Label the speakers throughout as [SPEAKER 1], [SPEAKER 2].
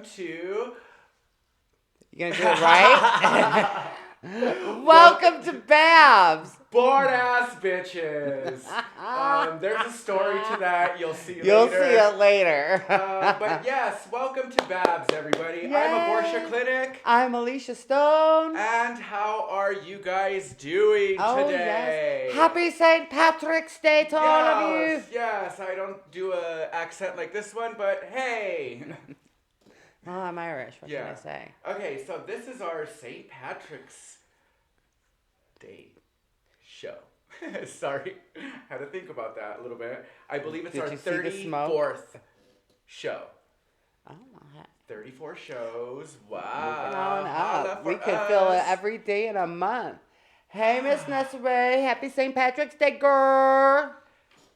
[SPEAKER 1] to...
[SPEAKER 2] You gonna do it right? Welcome to B.A.B's.
[SPEAKER 1] Bored ass bitches. There's a story to that. You'll see later.
[SPEAKER 2] You'll see it later.
[SPEAKER 1] But yes, welcome to B.A.B's, everybody.
[SPEAKER 2] Yay.
[SPEAKER 1] I'm Abortia Clinik.
[SPEAKER 2] I'm Alysha Stone.
[SPEAKER 1] And how are you guys doing today?
[SPEAKER 2] Yes. Happy St. Patrick's Day to all of you.
[SPEAKER 1] Yes, I don't do a accent like this one, but hey.
[SPEAKER 2] Well, I'm Irish. What can I say?
[SPEAKER 1] Okay, so this is our St. Patrick's Day show. Sorry, had to think about that a little bit. I believe it's our 34th show.
[SPEAKER 2] Oh my.
[SPEAKER 1] 34 shows. Wow.
[SPEAKER 2] Moving on up. We could fill it every day in a month. Hey, Miss Nessere. Happy St. Patrick's Day, girl.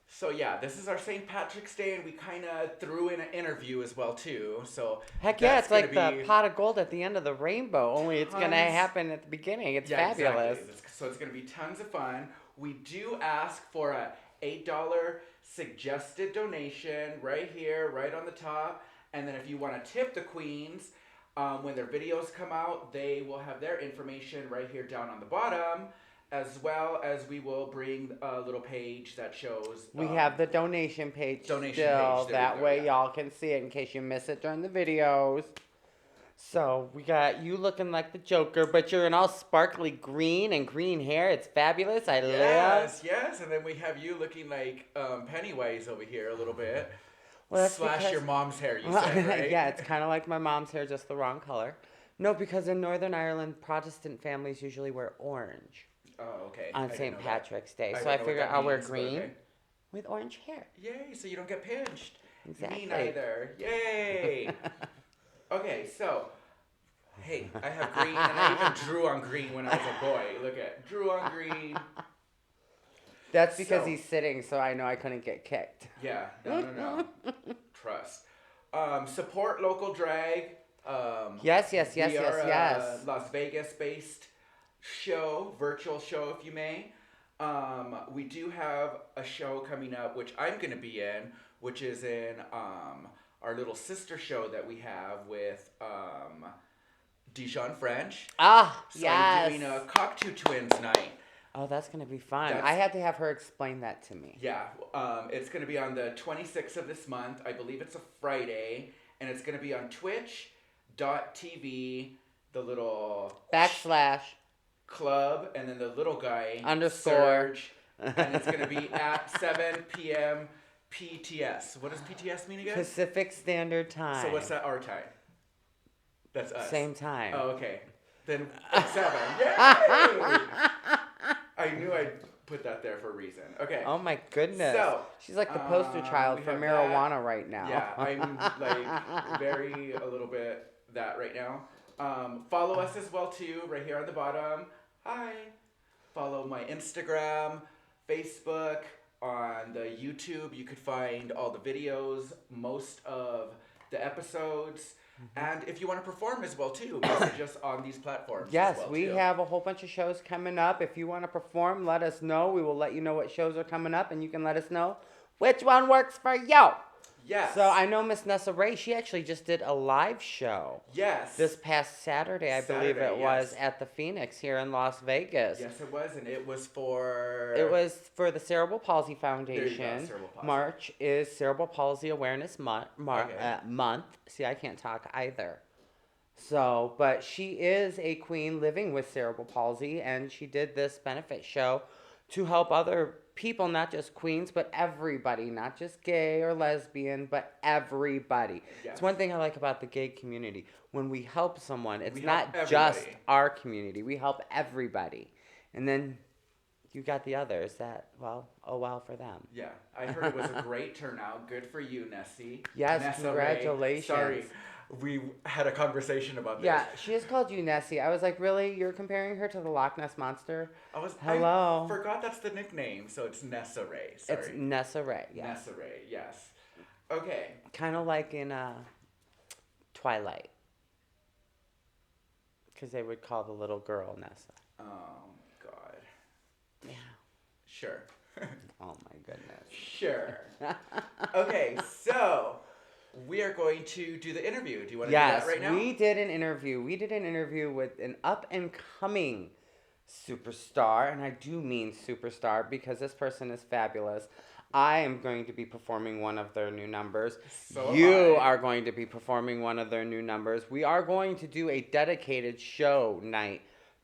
[SPEAKER 1] So yeah, this is our St. Patrick's Day, and we kind of threw in an interview as well too. So
[SPEAKER 2] heck yeah, it's like the pot of gold at the end of the rainbow. Only it's gonna happen at the beginning. It's fabulous.
[SPEAKER 1] Exactly. So it's gonna be tons of fun. We do ask for a $8 suggested donation right here, right on the top. And then if you want to tip the queens, when their videos come out, they will have their information right here down on the bottom. As well as we will bring a little page that shows...
[SPEAKER 2] we have the donation page still. That way y'all can see it in case you miss it during the videos. So we got you looking like the Joker, but you're in all sparkly green and green hair. It's fabulous. I love.
[SPEAKER 1] Yes. And then we have you looking like Pennywise over here a little bit.
[SPEAKER 2] Well,
[SPEAKER 1] Slash your mom's hair, you said, right?
[SPEAKER 2] Yeah, it's kind of like my mom's hair, just the wrong color. No, because in Northern Ireland, Protestant families usually wear orange.
[SPEAKER 1] Oh, okay.
[SPEAKER 2] On St. Patrick's Day. So I figured I'll wear green with orange hair.
[SPEAKER 1] Yay, so you don't get pinched.
[SPEAKER 2] Exactly.
[SPEAKER 1] Me neither. Yay. Okay, so, hey, I have green, and I even drew on green when I was a boy. Look at, drew on green.
[SPEAKER 2] That's because he's sitting, so I know I couldn't get kicked.
[SPEAKER 1] Yeah, no. Trust. Support local drag.
[SPEAKER 2] Yes.
[SPEAKER 1] We are a Las Vegas-based show, virtual show, if you may. We do have a show coming up, which I'm going to be in, which is in our little sister show that we have with Dijon French. So I'm doing a Cocktail Twins night.
[SPEAKER 2] Oh, that's going to be fun. I had to have her explain that to me.
[SPEAKER 1] Yeah, it's going to be on the 26th of this month. I believe it's a Friday, and it's going to be on twitch.tv, the little... / club, and then the little guy
[SPEAKER 2] _
[SPEAKER 1] Surge, and it's going to be at 7 p.m. PTS. What does PTS mean again?
[SPEAKER 2] Pacific Standard Time.
[SPEAKER 1] So what's that our time? That's us.
[SPEAKER 2] Same time.
[SPEAKER 1] Oh, okay. Then 7. Yay! I knew I'd put that there for a reason. Okay.
[SPEAKER 2] Oh my goodness.
[SPEAKER 1] So
[SPEAKER 2] she's like the poster child for marijuana right now.
[SPEAKER 1] Yeah, I'm like a little bit that right now. Follow us as well too, right here on the bottom. Hi. Follow my Instagram, Facebook, on the YouTube. You could find all the videos, most of the episodes. And if you want to perform as well too, message us on these platforms.
[SPEAKER 2] Yes,
[SPEAKER 1] as well,
[SPEAKER 2] we have a whole bunch of shows coming up. If you want to perform, let us know. We will let you know what shows are coming up, and you can let us know which one works for you.
[SPEAKER 1] Yes.
[SPEAKER 2] So I know Miss Nessa Ray, she actually just did a live show.
[SPEAKER 1] Yes.
[SPEAKER 2] This past Saturday, I believe it was, at the Phoenix here in Las Vegas.
[SPEAKER 1] Yes, it was, and it was for...
[SPEAKER 2] It was for the Cerebral Palsy Foundation.
[SPEAKER 1] There you go, Cerebral Palsy.
[SPEAKER 2] March is Cerebral Palsy Awareness Month. See, I can't talk either. So, but she is a queen living with cerebral palsy, and she did this benefit show to help other people, not just queens, but everybody, not just gay or lesbian, but everybody.
[SPEAKER 1] Yes.
[SPEAKER 2] It's one thing I like about the gay community. When we help someone, it's not just our community. We help everybody. And then you got the others that, well, oh well for them.
[SPEAKER 1] Yeah, I heard it was a great turnout. Good for you, Nessie.
[SPEAKER 2] Yes,
[SPEAKER 1] Nessa
[SPEAKER 2] congratulations.
[SPEAKER 1] Ray. Sorry, we had a conversation about this.
[SPEAKER 2] Yeah, she has called you Nessie. I was like, really? You're comparing her to the Loch Ness Monster?
[SPEAKER 1] Hello. I forgot that's the nickname, so it's Nessa Ray. Sorry.
[SPEAKER 2] It's Nessa Ray, yes.
[SPEAKER 1] Nessa Ray, yes. Okay.
[SPEAKER 2] Kind of like in Twilight. Because they would call the little girl Nessa.
[SPEAKER 1] Oh, God.
[SPEAKER 2] Yeah.
[SPEAKER 1] Sure.
[SPEAKER 2] Oh, my goodness.
[SPEAKER 1] Sure. Okay, so we are going to do the interview. Do you want to do
[SPEAKER 2] Yes,
[SPEAKER 1] that right now?
[SPEAKER 2] we did an interview. We did an interview with an up-and-coming superstar, and I do mean superstar because this person is fabulous. I am going to be performing one of their new numbers.
[SPEAKER 1] So
[SPEAKER 2] You
[SPEAKER 1] am I.
[SPEAKER 2] are going to be performing one of their new numbers. We are going to do a dedicated show night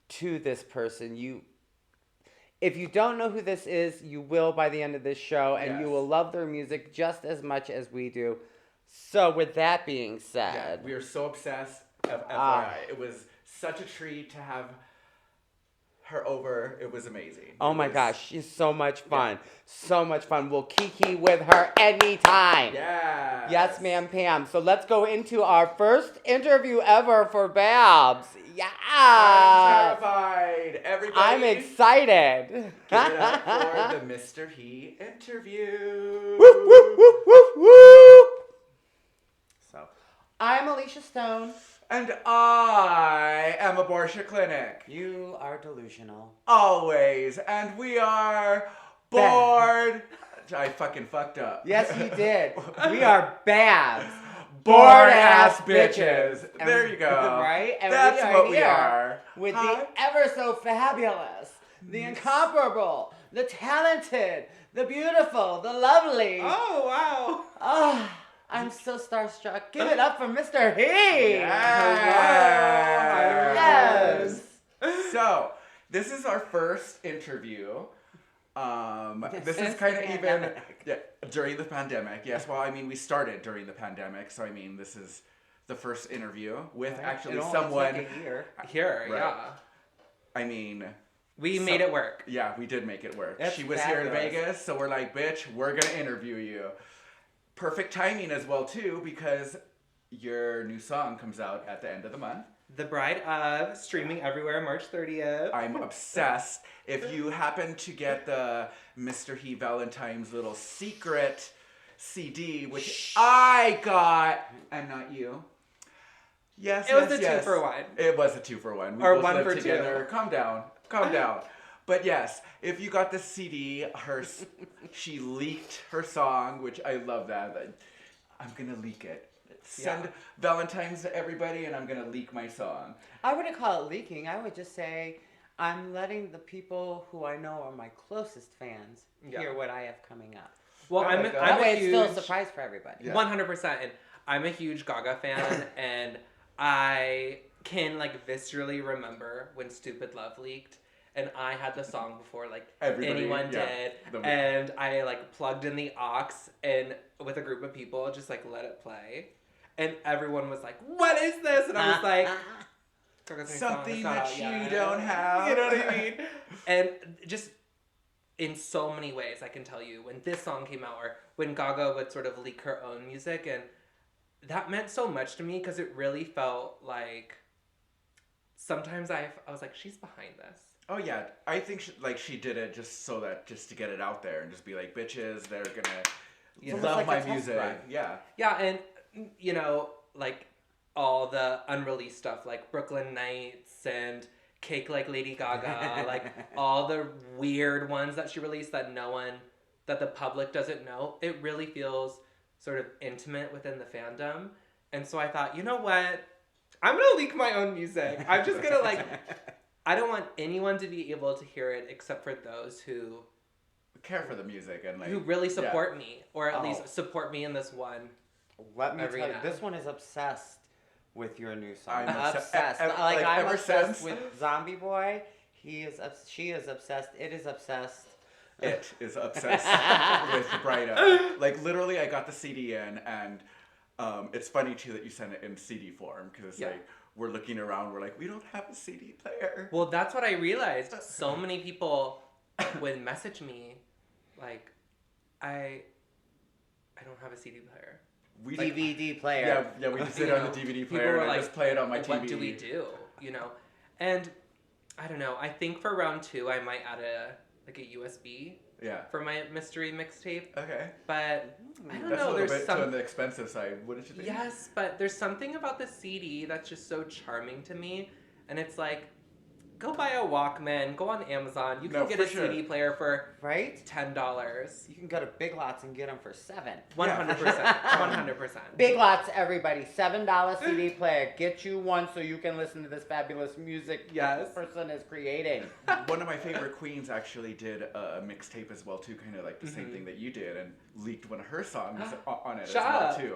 [SPEAKER 2] to this person. If you don't know who this is, you will by the end of this show, and you
[SPEAKER 1] Yes.
[SPEAKER 2] will love their music just as much as we do. So with that being
[SPEAKER 1] Yeah,
[SPEAKER 2] said,
[SPEAKER 1] we are so obsessed. FYI, it was such a treat to have her over. It was amazing.
[SPEAKER 2] oh
[SPEAKER 1] It
[SPEAKER 2] my
[SPEAKER 1] was-
[SPEAKER 2] gosh, she's so much fun. So much fun. We'll kiki with her anytime.
[SPEAKER 1] Yeah.
[SPEAKER 2] Yes, ma'am, Pam. So let's go into our first interview ever for Babs. Yeah.
[SPEAKER 1] I'm terrified. Everybody.
[SPEAKER 2] I'm excited.
[SPEAKER 1] Give it up for the Mr. He interview.
[SPEAKER 2] Whoop, whoop, whoop, whoop, whoop. So, I'm Alysha Stone.
[SPEAKER 1] And I am Abortia Clinik.
[SPEAKER 2] You are delusional.
[SPEAKER 1] Always. And we are bored. I fucking fucked up.
[SPEAKER 2] Yes, you did. We are Babs.
[SPEAKER 1] Bored ass bitches.
[SPEAKER 2] And-
[SPEAKER 1] There you go.
[SPEAKER 2] Right? And
[SPEAKER 1] That's
[SPEAKER 2] we are
[SPEAKER 1] what we
[SPEAKER 2] here
[SPEAKER 1] are.
[SPEAKER 2] with
[SPEAKER 1] Huh?
[SPEAKER 2] the ever so fabulous, the incomparable, the talented, the beautiful, the lovely.
[SPEAKER 1] Oh, wow.
[SPEAKER 2] Oh, I'm so starstruck. Give it up for Mr. He.
[SPEAKER 1] Yes.
[SPEAKER 2] Yes.
[SPEAKER 1] So, this is our first interview. This is
[SPEAKER 2] Since
[SPEAKER 1] kind
[SPEAKER 2] the
[SPEAKER 1] of even
[SPEAKER 2] pandemic.
[SPEAKER 1] during the pandemic. Yes, well, I mean, we started during the pandemic, so I mean, this is the first interview with actually
[SPEAKER 2] It only
[SPEAKER 1] someone.
[SPEAKER 2] took a year.
[SPEAKER 3] Here,
[SPEAKER 1] Right.
[SPEAKER 3] yeah.
[SPEAKER 1] I mean,
[SPEAKER 3] We made it work.
[SPEAKER 1] yeah, we did make it work.
[SPEAKER 2] That's
[SPEAKER 1] She was here in
[SPEAKER 2] fabulous.
[SPEAKER 1] Vegas, so we're like, bitch, we're gonna interview you. Perfect timing as well too, because your new song comes out at the end of the month.
[SPEAKER 3] The Bride of, streaming everywhere March 30th.
[SPEAKER 1] I'm obsessed. If you happen to get the Mr. He Valentine's little secret CD, which I got, and not you. Yes,
[SPEAKER 3] It was
[SPEAKER 1] yes,
[SPEAKER 3] a
[SPEAKER 1] yes.
[SPEAKER 3] 2-for-1.
[SPEAKER 1] It was a 2-for-1. We
[SPEAKER 3] Or
[SPEAKER 1] both
[SPEAKER 3] 1
[SPEAKER 1] lived
[SPEAKER 3] for 2.
[SPEAKER 1] together. Calm down. Calm down. But yes, if you got the CD, she leaked her song, which I love that. I'm gonna leak it. Send Valentine's to everybody, and I'm gonna leak my song.
[SPEAKER 2] I wouldn't call it leaking. I would just say I'm letting the people who I know are my closest fans hear what I have coming up.
[SPEAKER 3] Well,
[SPEAKER 1] I
[SPEAKER 3] I'm,
[SPEAKER 1] like that.
[SPEAKER 3] I'm
[SPEAKER 2] That
[SPEAKER 3] a
[SPEAKER 2] way it's still a
[SPEAKER 3] huge,
[SPEAKER 2] surprise for everybody.
[SPEAKER 1] Yeah.
[SPEAKER 3] 100%. And I'm a huge Gaga fan, and I can, like, viscerally remember when Stupid Love leaked. And I had the song before, like,
[SPEAKER 1] Everybody,
[SPEAKER 3] anyone
[SPEAKER 1] yeah.
[SPEAKER 3] did. And I, like, plugged in the aux and with a group of people, just, like, let it play. And everyone was like, what is this? And I was like, Gaga's new song,
[SPEAKER 1] Something
[SPEAKER 3] it's not
[SPEAKER 1] that
[SPEAKER 3] out
[SPEAKER 1] you
[SPEAKER 3] yet.
[SPEAKER 1] don't have.
[SPEAKER 3] You know what I mean? And just in so many ways, I can tell you, when this song came out, or when Gaga would sort of leak her own music, and that meant so much to me because it really felt like sometimes I was like, she's behind this.
[SPEAKER 1] Oh yeah, I think she did it just to get it out there and just be like, bitches, they're gonna
[SPEAKER 2] almost
[SPEAKER 1] love
[SPEAKER 2] like a
[SPEAKER 1] my
[SPEAKER 2] test
[SPEAKER 1] music.
[SPEAKER 2] run.
[SPEAKER 1] Yeah.
[SPEAKER 3] Yeah, and you know, like all the unreleased stuff, like Brooklyn Nights and Cake Like Lady Gaga, like all the weird ones that she released that the public doesn't know. It really feels sort of intimate within the fandom. And so I thought, you know what? I'm gonna leak my own music. I'm just gonna like, I don't want anyone to be able to hear it except for those who
[SPEAKER 1] Care for the music and like
[SPEAKER 3] who really support me, or at
[SPEAKER 2] Oh.
[SPEAKER 3] least support me in this one.
[SPEAKER 2] Let me tell you,
[SPEAKER 3] Arena.
[SPEAKER 2] this one is obsessed with your new song.
[SPEAKER 1] I'm
[SPEAKER 2] obsessed.
[SPEAKER 1] obsessed.
[SPEAKER 2] Like, I'm
[SPEAKER 1] ever
[SPEAKER 2] obsessed
[SPEAKER 1] since-
[SPEAKER 2] with Zombie Boy. She is obsessed. It is obsessed.
[SPEAKER 1] It is obsessed with the Bride of. Like literally, I got the CD in, and it's funny too that you sent it in CD form because
[SPEAKER 3] Yeah.
[SPEAKER 1] like we're looking around, we're like, we don't have a CD player.
[SPEAKER 3] Well, that's what I realized. So many people would message me, like, I don't have a CD player.
[SPEAKER 1] We
[SPEAKER 2] DVD player.
[SPEAKER 1] Yeah, we just
[SPEAKER 3] You
[SPEAKER 1] sit on
[SPEAKER 3] know,
[SPEAKER 1] the DVD
[SPEAKER 3] people
[SPEAKER 1] player
[SPEAKER 3] were
[SPEAKER 1] and I
[SPEAKER 3] like,
[SPEAKER 1] just play it on my TV.
[SPEAKER 3] What do we do? You know, and I don't know. I think for round 2, I might add a USB
[SPEAKER 1] Yeah.
[SPEAKER 3] for my mystery mixtape.
[SPEAKER 1] Okay.
[SPEAKER 3] But I don't
[SPEAKER 1] That's
[SPEAKER 3] know.
[SPEAKER 1] a little
[SPEAKER 3] There's
[SPEAKER 1] bit
[SPEAKER 3] some.
[SPEAKER 1] on the expensive side. Wouldn't you think?
[SPEAKER 3] Yes, but there's something about the CD that's just so charming to me, and it's like go buy a Walkman. Go on Amazon. You can get a CD player for
[SPEAKER 2] right
[SPEAKER 3] $10.
[SPEAKER 2] You can go to Big Lots and get them for $7.
[SPEAKER 3] 100%. 100%.
[SPEAKER 2] Big Lots, everybody, $7 CD player. Get you one so you can listen to this fabulous music this person is creating.
[SPEAKER 1] One of my favorite queens actually did a mixtape as well too, kind of like the same thing that you did, and leaked one of her songs on it as well too.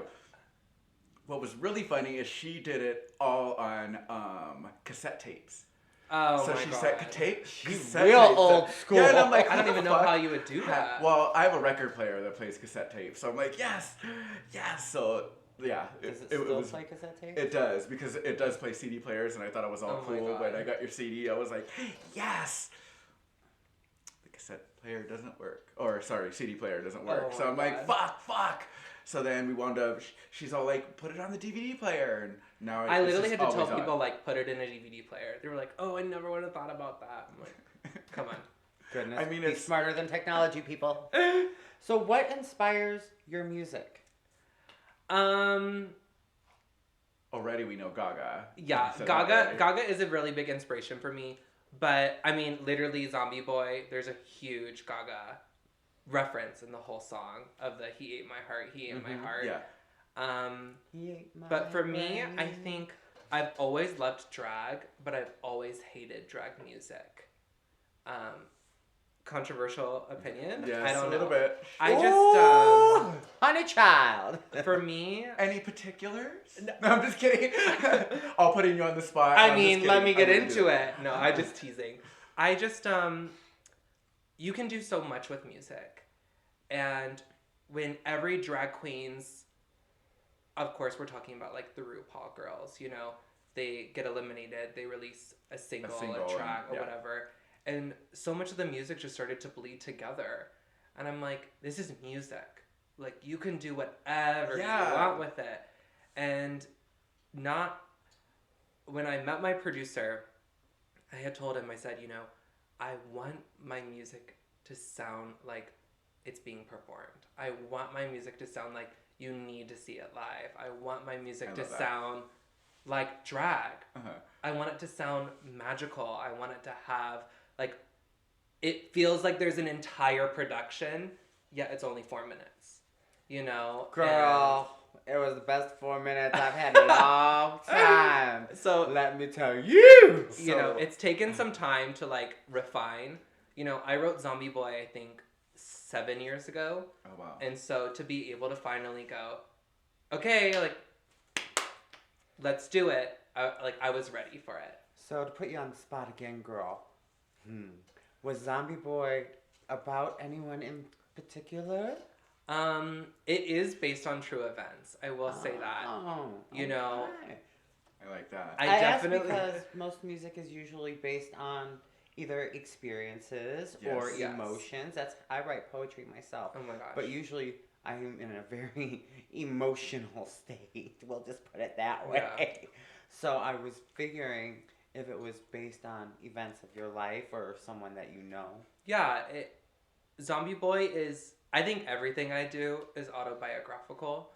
[SPEAKER 1] What was really funny is she did it all on cassette tapes.
[SPEAKER 3] Oh
[SPEAKER 1] so
[SPEAKER 3] my
[SPEAKER 1] she
[SPEAKER 3] God.
[SPEAKER 1] set tape.
[SPEAKER 2] She's real old school.
[SPEAKER 1] Yeah, and I'm like,
[SPEAKER 3] I don't even know how you would do that.
[SPEAKER 1] Well, I have a record player that plays cassette tape, so I'm like, yes. So yeah,
[SPEAKER 2] does it still play cassette tape?
[SPEAKER 1] It does, because it does play CD players, and I thought it was all cool. When I got your CD, I was like, yes. The cassette player doesn't work, or sorry, CD player doesn't work. So I'm like, fuck. So then we wound up. She's all like, put it on the DVD player, and now
[SPEAKER 3] I literally had to tell people like, put it in a DVD player. They were like, oh, I never would have thought about that. I'm like, come on.
[SPEAKER 2] Goodness,
[SPEAKER 1] I mean,
[SPEAKER 2] be
[SPEAKER 1] it's
[SPEAKER 2] smarter than technology, people. So, what inspires your music?
[SPEAKER 1] Already we know Gaga.
[SPEAKER 3] Yeah, Gaga is a really big inspiration for me. But I mean, literally, Zombie Boy. There's a huge Gaga reference in the whole song of the "He ate my heart, he ate my heart."
[SPEAKER 1] Yeah.
[SPEAKER 3] But for me, I think I've always loved drag, but I've always hated drag music. Controversial opinion.
[SPEAKER 1] Yes,
[SPEAKER 3] I don't
[SPEAKER 1] a little
[SPEAKER 3] know.
[SPEAKER 1] bit.
[SPEAKER 3] I just
[SPEAKER 2] honey child.
[SPEAKER 3] For me,
[SPEAKER 1] any particulars? No, I'm just kidding. I'll put you on the spot.
[SPEAKER 3] I mean, let me get into it. No, I'm just teasing. I just you can do so much with music, and when every drag queens, of course, we're talking about like the RuPaul girls. You know, they get eliminated, they release a single, a track, or whatever. And so much of the music just started to bleed together. And I'm like, this is music. Like, you can do whatever you want with it. And when I met my producer, I had told him, I said, you know, I want my music to sound like it's being performed. I want my music to sound like you need to see it live. I want my music to sound like drag. I want it to sound magical. I want it to have... like, it feels like there's an entire production, yet it's only 4 minutes, you know?
[SPEAKER 2] Girl, it was the best 4 minutes I've had in a long time.
[SPEAKER 3] So,
[SPEAKER 2] let me tell you.
[SPEAKER 3] You know, it's taken some time to, like, refine. You know, I wrote Zombie Boy, I think, 7 years ago.
[SPEAKER 1] Oh, wow.
[SPEAKER 3] And so to be able to finally go, okay, like, let's do it. I was ready for it.
[SPEAKER 2] So to put you on the spot again, girl. Was Zombie Boy about anyone in particular?
[SPEAKER 3] It is based on true events. I will say that. You know,
[SPEAKER 1] I like that.
[SPEAKER 2] I definitely ask because most music is usually based on either experiences or emotions. I write poetry myself.
[SPEAKER 3] Oh my gosh.
[SPEAKER 2] But usually I am in a very emotional state. We'll just put it that way. Yeah. So I was figuring if it was based on events of your life or someone that you know.
[SPEAKER 3] Yeah, Zombie Boy is... I think everything I do is autobiographical.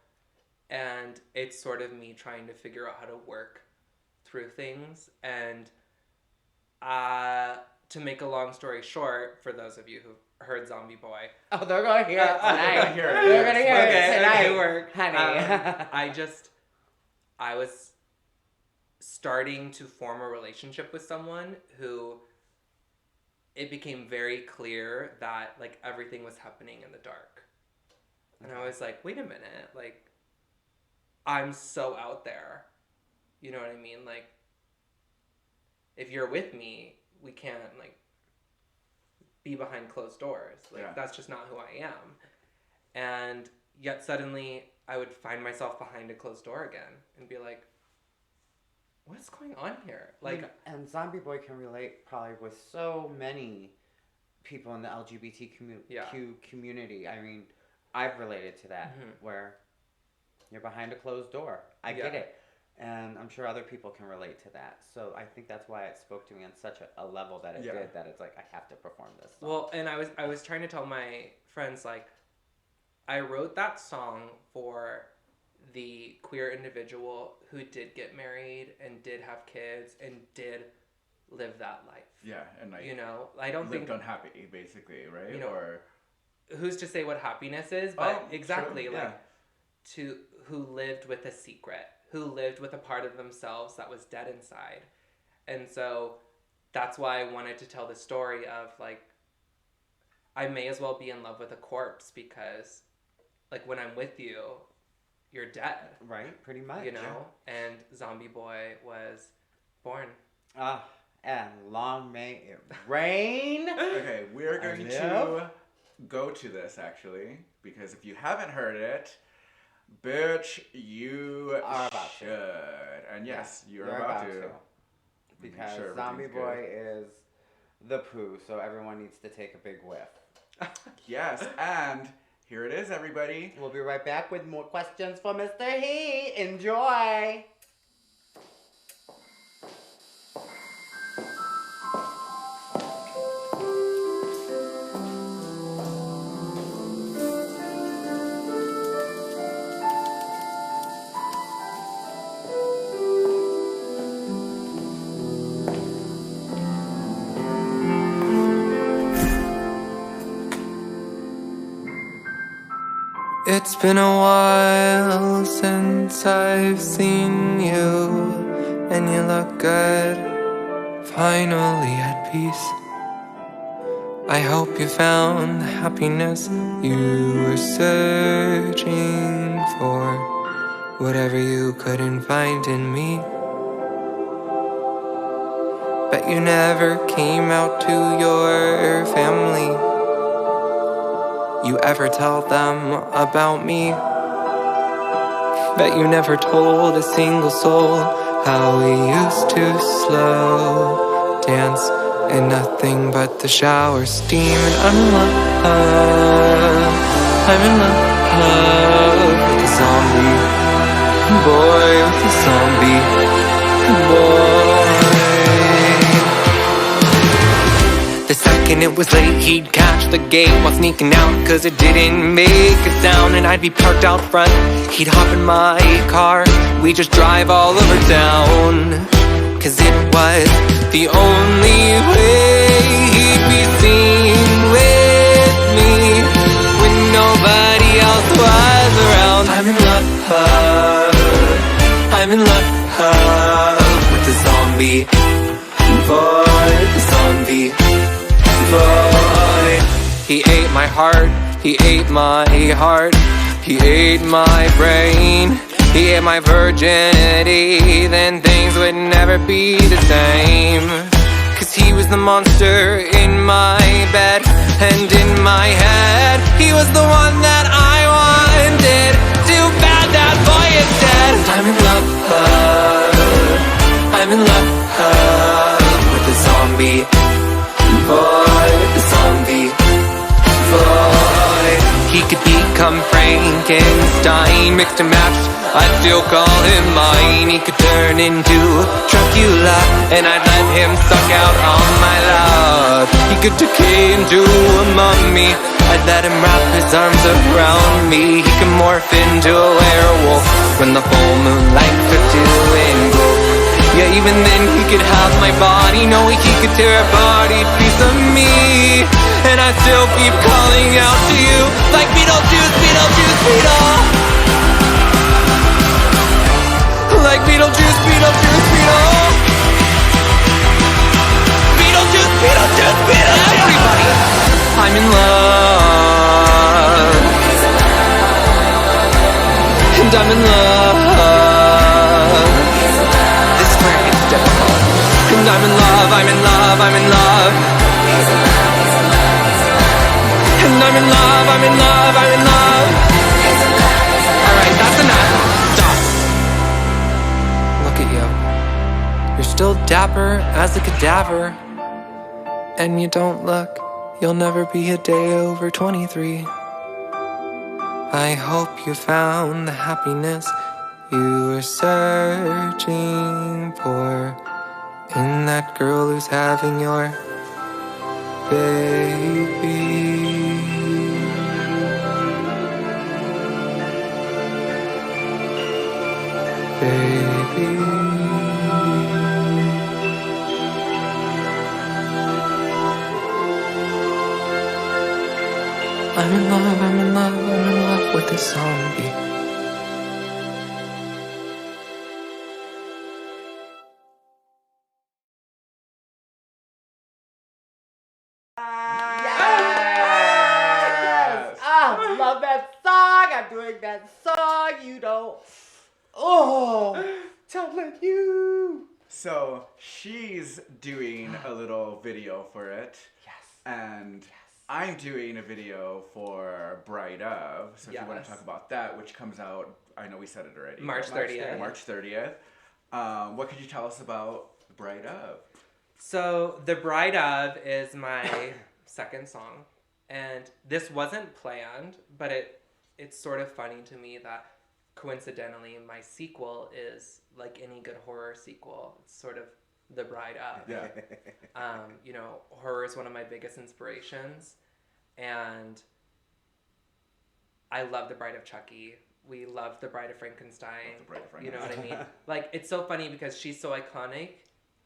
[SPEAKER 3] And it's sort of me trying to figure out how to work through things. And to make a long story short, for those of you who've heard Zombie Boy...
[SPEAKER 2] Oh, they're going to hear it tonight. They're going to hear it tonight.
[SPEAKER 3] Okay, work.
[SPEAKER 2] Honey.
[SPEAKER 3] I was starting to form a relationship with someone who it became very clear that like everything was happening in the dark. And I was like, wait a minute, like I'm so out there. You know what I mean? Like if you're with me, we can't like be behind closed doors. Like that's just not who I am. And yet suddenly I would find myself behind a closed door again and be like, what's going on here? Like,
[SPEAKER 2] and Zombie Boy can relate probably with so many people in the LGBTQ community. I mean, I've related to that where you're behind a closed door. I get it. And I'm sure other people can relate to that. So I think that's why it spoke to me on such a level that it did, that it's like, I have to perform this song.
[SPEAKER 3] Well, and I was trying to tell my friends, like, I wrote that song for the queer individual who did get married and did have kids and did live that life.
[SPEAKER 1] Yeah, and like,
[SPEAKER 3] you know, I don't
[SPEAKER 1] lived
[SPEAKER 3] think
[SPEAKER 1] unhappy, basically, right?
[SPEAKER 3] You know,
[SPEAKER 1] or
[SPEAKER 3] who's to say what happiness is? But exactly,
[SPEAKER 1] true,
[SPEAKER 3] like who lived with a secret, who lived with a part of themselves that was dead inside, and so that's why I wanted to tell the story of like, I may as well be in love with a corpse because, like, when I'm with you, you're dead.
[SPEAKER 2] Right, pretty much.
[SPEAKER 3] You know, and Zombie Boy was born.
[SPEAKER 2] And long may it rain.
[SPEAKER 1] Okay, we're going to go to this, actually, because if you haven't heard it, bitch, you
[SPEAKER 2] are about
[SPEAKER 1] should.
[SPEAKER 2] to.
[SPEAKER 1] And yes, you're about to.
[SPEAKER 2] Because Zombie Boy is the poo, so everyone needs to take a big whiff.
[SPEAKER 1] Yes, and here it is, everybody.
[SPEAKER 2] We'll be right back with more questions for Mr. He. Enjoy!
[SPEAKER 4] It's been a while since I've seen you, and you look good, finally at peace. I hope you found the happiness you were searching for, whatever you couldn't find in me. Bet you never came out to your family. You ever tell them about me? Bet you never told a single soul how we used to slow dance in nothing but the shower steam. And I'm in love with the zombie boy, with the zombie boy. The second it was late, he'd catch the gate while sneaking out, cause it didn't make a sound. And I'd be parked out front, he'd hop in my car, we'd just drive all over town, cause it was the only way he'd be seen with me when nobody else was around. I'm in love with the zombie boy, the zombie boy. He ate my heart, he ate my heart, he ate my brain, he ate my virginity, then things would never be the same. Cause he was the monster in my bed and in my head. He was the one that I wanted. Too bad that boy is dead. I'm in love with the zombie boy, with the zombie boy. He could become Frankenstein, mixed and matched, I'd still call him mine. He could turn into Dracula, and I'd let him suck out all my love. He could decay into a mummy, I'd let him wrap his arms around me. He could morph into a werewolf when the full moonlight took to engulf. Yeah, even then he could have my body. No, he could tear apart each piece of me, and I still keep calling out to you like Beetlejuice, Beetlejuice, Beetle. Like Beetlejuice, Beetlejuice, Beetle. Beetlejuice, Beetlejuice, Beetle. Everybody, I'm in love, and I'm in love. This is where it gets difficult. And I'm in love, I'm in love, I'm in love. And I'm in love, I'm in love, I'm in love. Alright, that's enough. Stop. Look at you. You're still dapper as a cadaver, and you don't look, you'll never be a day over 23. I hope you found the happiness you were searching for in that girl who's having your baby. Baby. I'm in love, I'm in love, I'm in love with this zombie.
[SPEAKER 2] Yes! I love that song. I'm doing that song. You don't. Oh, telling you.
[SPEAKER 1] So she's doing a little video for it.
[SPEAKER 2] Yes.
[SPEAKER 1] And I'm doing a video for Bride of. So if you want to talk about that, which comes out, I know we said it already.
[SPEAKER 3] March 30th.
[SPEAKER 1] March 30th. What could you tell us about Bride of?
[SPEAKER 3] So The Bride of is my second song. And this wasn't planned, but it's sort of funny to me that coincidentally my sequel is like any good horror sequel. It's sort of The Bride of.
[SPEAKER 1] Yeah.
[SPEAKER 3] You know, horror is one of my biggest inspirations. And I love The Bride of Chucky. We love The Bride of Frankenstein.
[SPEAKER 1] The Bride of
[SPEAKER 3] You know what I
[SPEAKER 1] Frankenstein.
[SPEAKER 3] mean? Like, it's so funny because she's so iconic.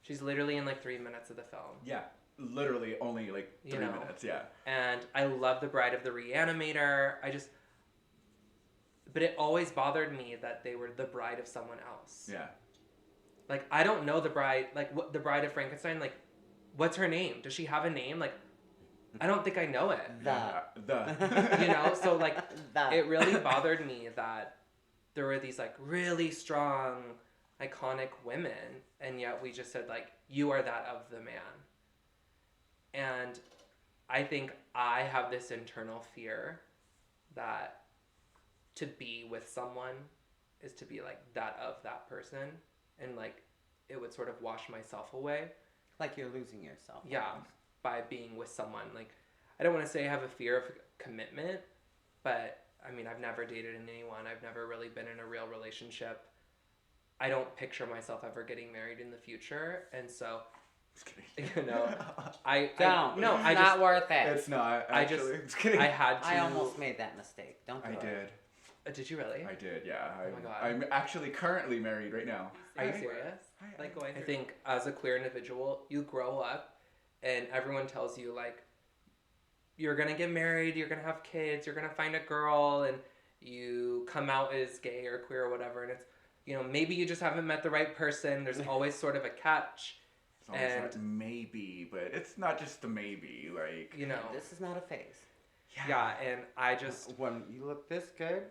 [SPEAKER 3] She's literally in like 3 minutes of the film.
[SPEAKER 1] Yeah. Literally only like 3 minutes, yeah.
[SPEAKER 3] And I love The Bride of the Reanimator. But it always bothered me that they were the bride of someone else.
[SPEAKER 1] Yeah.
[SPEAKER 3] Like, I don't know the bride, like, what the Bride of Frankenstein, like, what's her name? Does she have a name? Like, I don't think I know it. You know? So, like, it really bothered me that there were these, like, really strong, iconic women, and yet we just said, like, you are that of the man. And I think I have this internal fear that to be with someone is to be like that of that person, and like it would sort of wash myself away.
[SPEAKER 2] Like you're losing yourself.
[SPEAKER 3] Yeah, by being with someone. Like, I don't want to say I have a fear of commitment, but I mean, I've never dated anyone. I've never really been in a real relationship. I don't picture myself ever getting married in the future, and so,
[SPEAKER 1] Just kidding.
[SPEAKER 3] you know,
[SPEAKER 2] It's not worth it.
[SPEAKER 1] It's not, actually. Just kidding.
[SPEAKER 3] I had to.
[SPEAKER 2] I almost made that mistake. Don't do it.
[SPEAKER 1] did.
[SPEAKER 3] Did you really?
[SPEAKER 1] I did, yeah.
[SPEAKER 3] Oh my God.
[SPEAKER 1] I'm actually currently married right now.
[SPEAKER 3] Are you serious?
[SPEAKER 1] Like
[SPEAKER 3] I think as a queer individual, you grow up and everyone tells you, like, you're going to get married, you're going to have kids, you're going to find a girl, and you come out as gay or queer or whatever. And it's, you know, maybe you just haven't met the right person. There's always sort of a catch.
[SPEAKER 1] It's always that maybe, but it's not just the maybe, like...
[SPEAKER 3] You know.
[SPEAKER 2] This is not a phase.
[SPEAKER 3] Yeah, and I just...
[SPEAKER 2] When you look this good...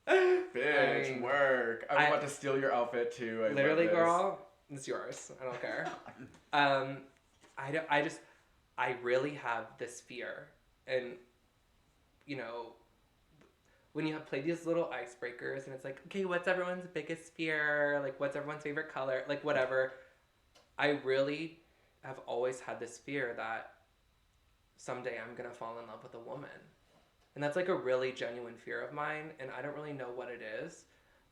[SPEAKER 1] Bitch, work. I'm about to steal your outfit, too. I
[SPEAKER 3] literally,
[SPEAKER 1] love this.
[SPEAKER 3] girl, it's yours. I don't care. I really have this fear. And, you know, when you have played these little icebreakers and it's like, okay, what's everyone's biggest fear? Like, what's everyone's favorite color? Like, whatever. I really have always had this fear that someday I'm going to fall in love with a woman. And that's like a really genuine fear of mine, and I don't really know what it is.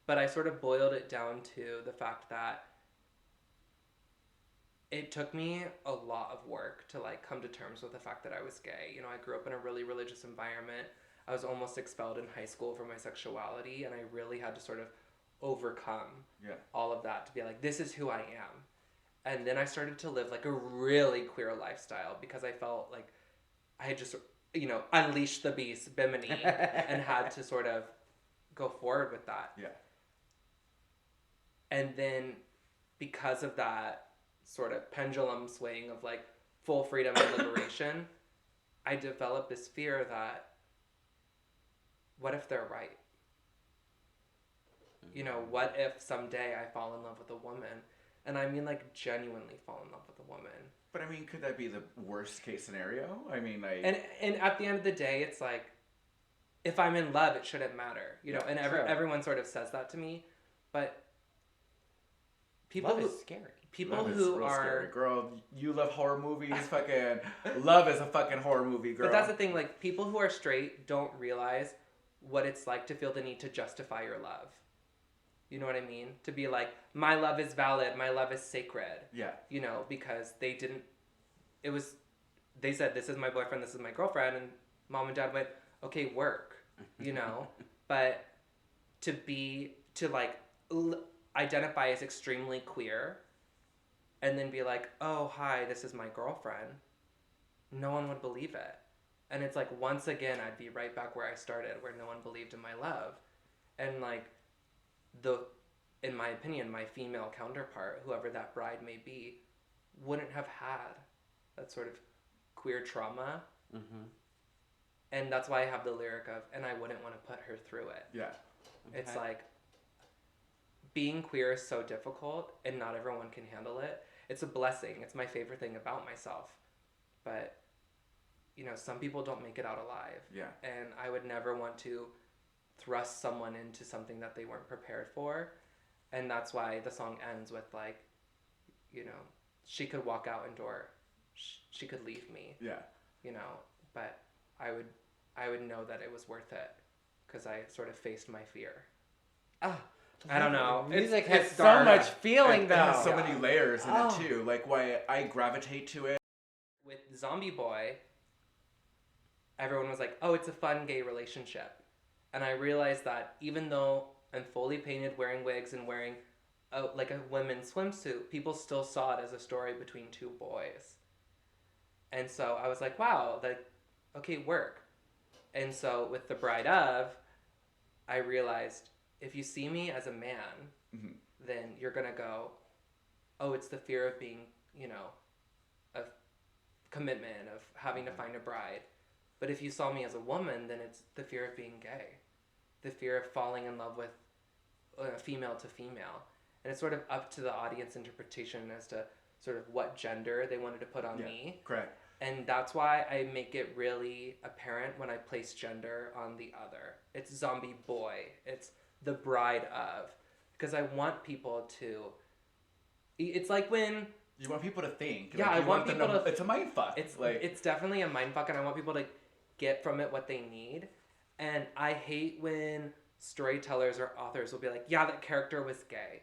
[SPEAKER 3] But I sort of boiled it down to the fact that it took me a lot of work to like come to terms with the fact that I was gay. You know, I grew up in a really religious environment. I was almost expelled in high school for my sexuality, and I really had to sort of overcome all of that to be like, this is who I am. And then I started to live like a really queer lifestyle because I felt like I had just, you know, unleashed the beast, Bimini, and had to sort of go forward with that.
[SPEAKER 1] Yeah.
[SPEAKER 3] And then because of that sort of pendulum swing of like full freedom and liberation, I developed this fear that what if they're right? You know, what if someday I fall in love with a woman? And I mean, like, genuinely fall in love with a woman.
[SPEAKER 1] But I mean, could that be the worst case scenario? I mean, like...
[SPEAKER 3] And at the end of the day, it's like, if I'm in love, it shouldn't matter. You know, and everyone sort of says that to me. But people
[SPEAKER 2] love is scary.
[SPEAKER 3] People
[SPEAKER 1] love
[SPEAKER 3] who
[SPEAKER 1] is real
[SPEAKER 3] are...
[SPEAKER 1] Scary. Girl, you love horror movies, fucking... Love is a fucking horror movie, girl.
[SPEAKER 3] But that's the thing, like, people who are straight don't realize what it's like to feel the need to justify your love. You know what I mean? To be like, my love is valid, my love is sacred.
[SPEAKER 1] Yeah.
[SPEAKER 3] You know, because they didn't, they said, this is my boyfriend, this is my girlfriend, and mom and dad went, okay, work, you know? But to identify as extremely queer, and then be like, oh, hi, this is my girlfriend, no one would believe it. And it's like, once again, I'd be right back where I started, where no one believed in my love. And like, in my opinion, my female counterpart, whoever that bride may be, wouldn't have had that sort of queer trauma.
[SPEAKER 2] Mm-hmm.
[SPEAKER 3] And that's why I have the lyric of, and I wouldn't want to put her through it.
[SPEAKER 1] Yeah.
[SPEAKER 2] Okay.
[SPEAKER 3] It's like, being queer is so difficult, and not everyone can handle it. It's a blessing. It's my favorite thing about myself. But, you know, some people don't make it out alive.
[SPEAKER 1] Yeah.
[SPEAKER 3] And I would never want to thrust someone into something that they weren't prepared for. And that's why the song ends with, like, you know, she could walk out and door. She could leave me.
[SPEAKER 1] Yeah.
[SPEAKER 3] You know, but I would know that it was worth it because I sort of faced my fear.
[SPEAKER 2] Oh,
[SPEAKER 3] I don't know.
[SPEAKER 2] Music
[SPEAKER 3] it's
[SPEAKER 2] has so
[SPEAKER 3] dark.
[SPEAKER 2] much feeling, though.
[SPEAKER 1] It has so many layers in
[SPEAKER 2] Oh.
[SPEAKER 1] it too. Like why I gravitate to it.
[SPEAKER 3] With Zombie Boy, everyone was like, oh, it's a fun gay relationship. And I realized that even though I'm fully painted, wearing wigs, and wearing like a women's swimsuit, people still saw it as a story between two boys. And so I was like, wow, like, okay, work. And so with The Bride of, I realized if you see me as a man,
[SPEAKER 1] Mm-hmm.
[SPEAKER 3] then you're going to go, oh, it's the fear of being, you know, of commitment, of having to find a bride. But if you saw me as a woman, then it's the fear of being gay, the fear of falling in love with female to female. And it's sort of up to the audience interpretation as to sort of what gender they wanted to put on me.
[SPEAKER 1] Correct.
[SPEAKER 3] And that's why I make it really apparent when I place gender on the other. It's Zombie Boy. It's The Bride of. Because I want people to... It's like when...
[SPEAKER 1] You want people to think.
[SPEAKER 3] Yeah,
[SPEAKER 1] like,
[SPEAKER 3] I
[SPEAKER 1] you
[SPEAKER 3] want
[SPEAKER 1] them
[SPEAKER 3] people to...
[SPEAKER 1] It's a mind fuck.
[SPEAKER 3] It's definitely a mind fuck, and I want people to get from it what they need. And I hate when storytellers or authors will be like, yeah, that character was gay.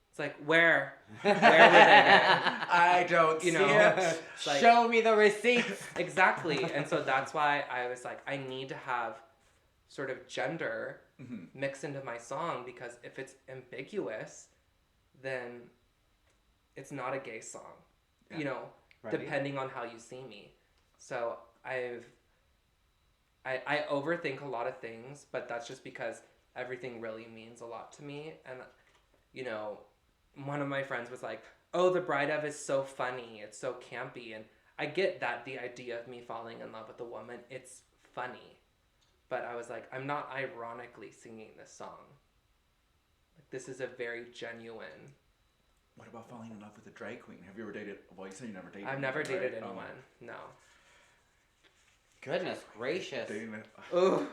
[SPEAKER 3] It's like, where? Where were they gay?
[SPEAKER 1] I don't see it.
[SPEAKER 3] It's like,
[SPEAKER 2] show me the receipts.
[SPEAKER 3] Exactly. And so that's why I was like, I need to have sort of gender mixed into my song, because if it's ambiguous, then it's not a gay song, you know,
[SPEAKER 2] Right.
[SPEAKER 3] depending on how you see me. So I overthink a lot of things, but that's just because everything really means a lot to me. And, you know, one of my friends was like, oh, The Bride of is so funny. It's so campy. And I get that, the idea of me falling in love with a woman, it's funny. But I was like, I'm not ironically singing this song. Like, this is a very genuine...
[SPEAKER 1] What about falling in love with a drag queen? Have you ever dated... Well, you said you never dated
[SPEAKER 3] I've never
[SPEAKER 1] anyone,
[SPEAKER 3] dated
[SPEAKER 1] right?
[SPEAKER 3] anyone. No.
[SPEAKER 2] Goodness gracious.
[SPEAKER 3] Ugh.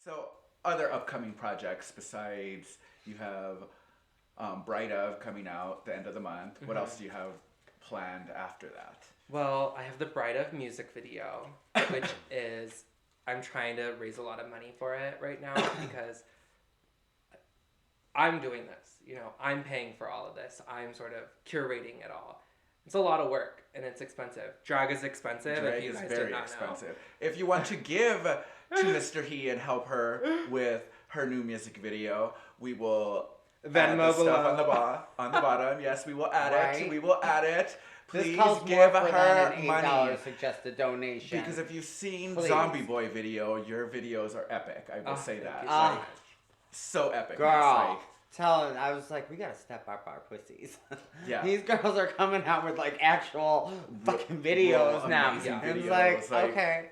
[SPEAKER 1] So, other upcoming projects besides you have Bride of coming out the end of the month. What else do you have planned after that?
[SPEAKER 3] Well, I have the Bride of music video, which is... I'm trying to raise a lot of money for it right now because I'm doing this. You know, I'm paying for all of this. I'm sort of curating it all. It's a lot of work and it's expensive. Drag is expensive.
[SPEAKER 1] Drag
[SPEAKER 3] if you
[SPEAKER 1] is
[SPEAKER 3] guys
[SPEAKER 1] very
[SPEAKER 3] did not
[SPEAKER 1] expensive.
[SPEAKER 3] Know.
[SPEAKER 1] If you want to give to Mr. He and help her with her new music video, we will add the
[SPEAKER 3] Venmo
[SPEAKER 1] stuff
[SPEAKER 3] below.
[SPEAKER 1] on the bottom. Yes, we will add it.
[SPEAKER 2] Right.
[SPEAKER 1] We will add it.
[SPEAKER 2] This
[SPEAKER 1] Please
[SPEAKER 2] calls
[SPEAKER 1] give
[SPEAKER 2] more for
[SPEAKER 1] her
[SPEAKER 2] than an
[SPEAKER 1] money.
[SPEAKER 2] $8 suggested donation.
[SPEAKER 1] Because if you've seen
[SPEAKER 2] Please.
[SPEAKER 1] Zombie Boy video, your videos are epic. I will say
[SPEAKER 3] thank
[SPEAKER 1] that.
[SPEAKER 3] you
[SPEAKER 2] so
[SPEAKER 1] Like, so epic.
[SPEAKER 2] Girl,
[SPEAKER 1] It's
[SPEAKER 2] telling, I was like, we gotta step up our pussies.
[SPEAKER 1] Yeah.
[SPEAKER 2] These girls are coming out with like actual fucking videos
[SPEAKER 1] real
[SPEAKER 2] now.
[SPEAKER 1] amazing
[SPEAKER 2] And it's
[SPEAKER 1] videos,
[SPEAKER 2] like, okay.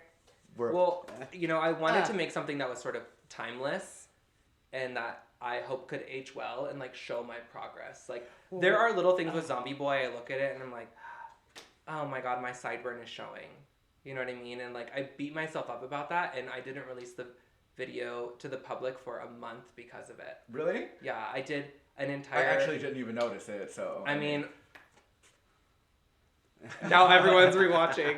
[SPEAKER 3] Well, you know, I wanted to make something that was sort of timeless and that I hope could age well and like show my progress. Like, there are little things with Zombie Boy, I look at it and I'm like, oh my god, my sideburn is showing. You know what I mean? And like, I beat myself up about that, and I didn't release the video to the public for a month because of it.
[SPEAKER 1] Really?
[SPEAKER 3] Yeah, I did an
[SPEAKER 1] I
[SPEAKER 3] entire...
[SPEAKER 1] actually didn't even notice it, so...
[SPEAKER 3] I mean... now everyone's rewatching.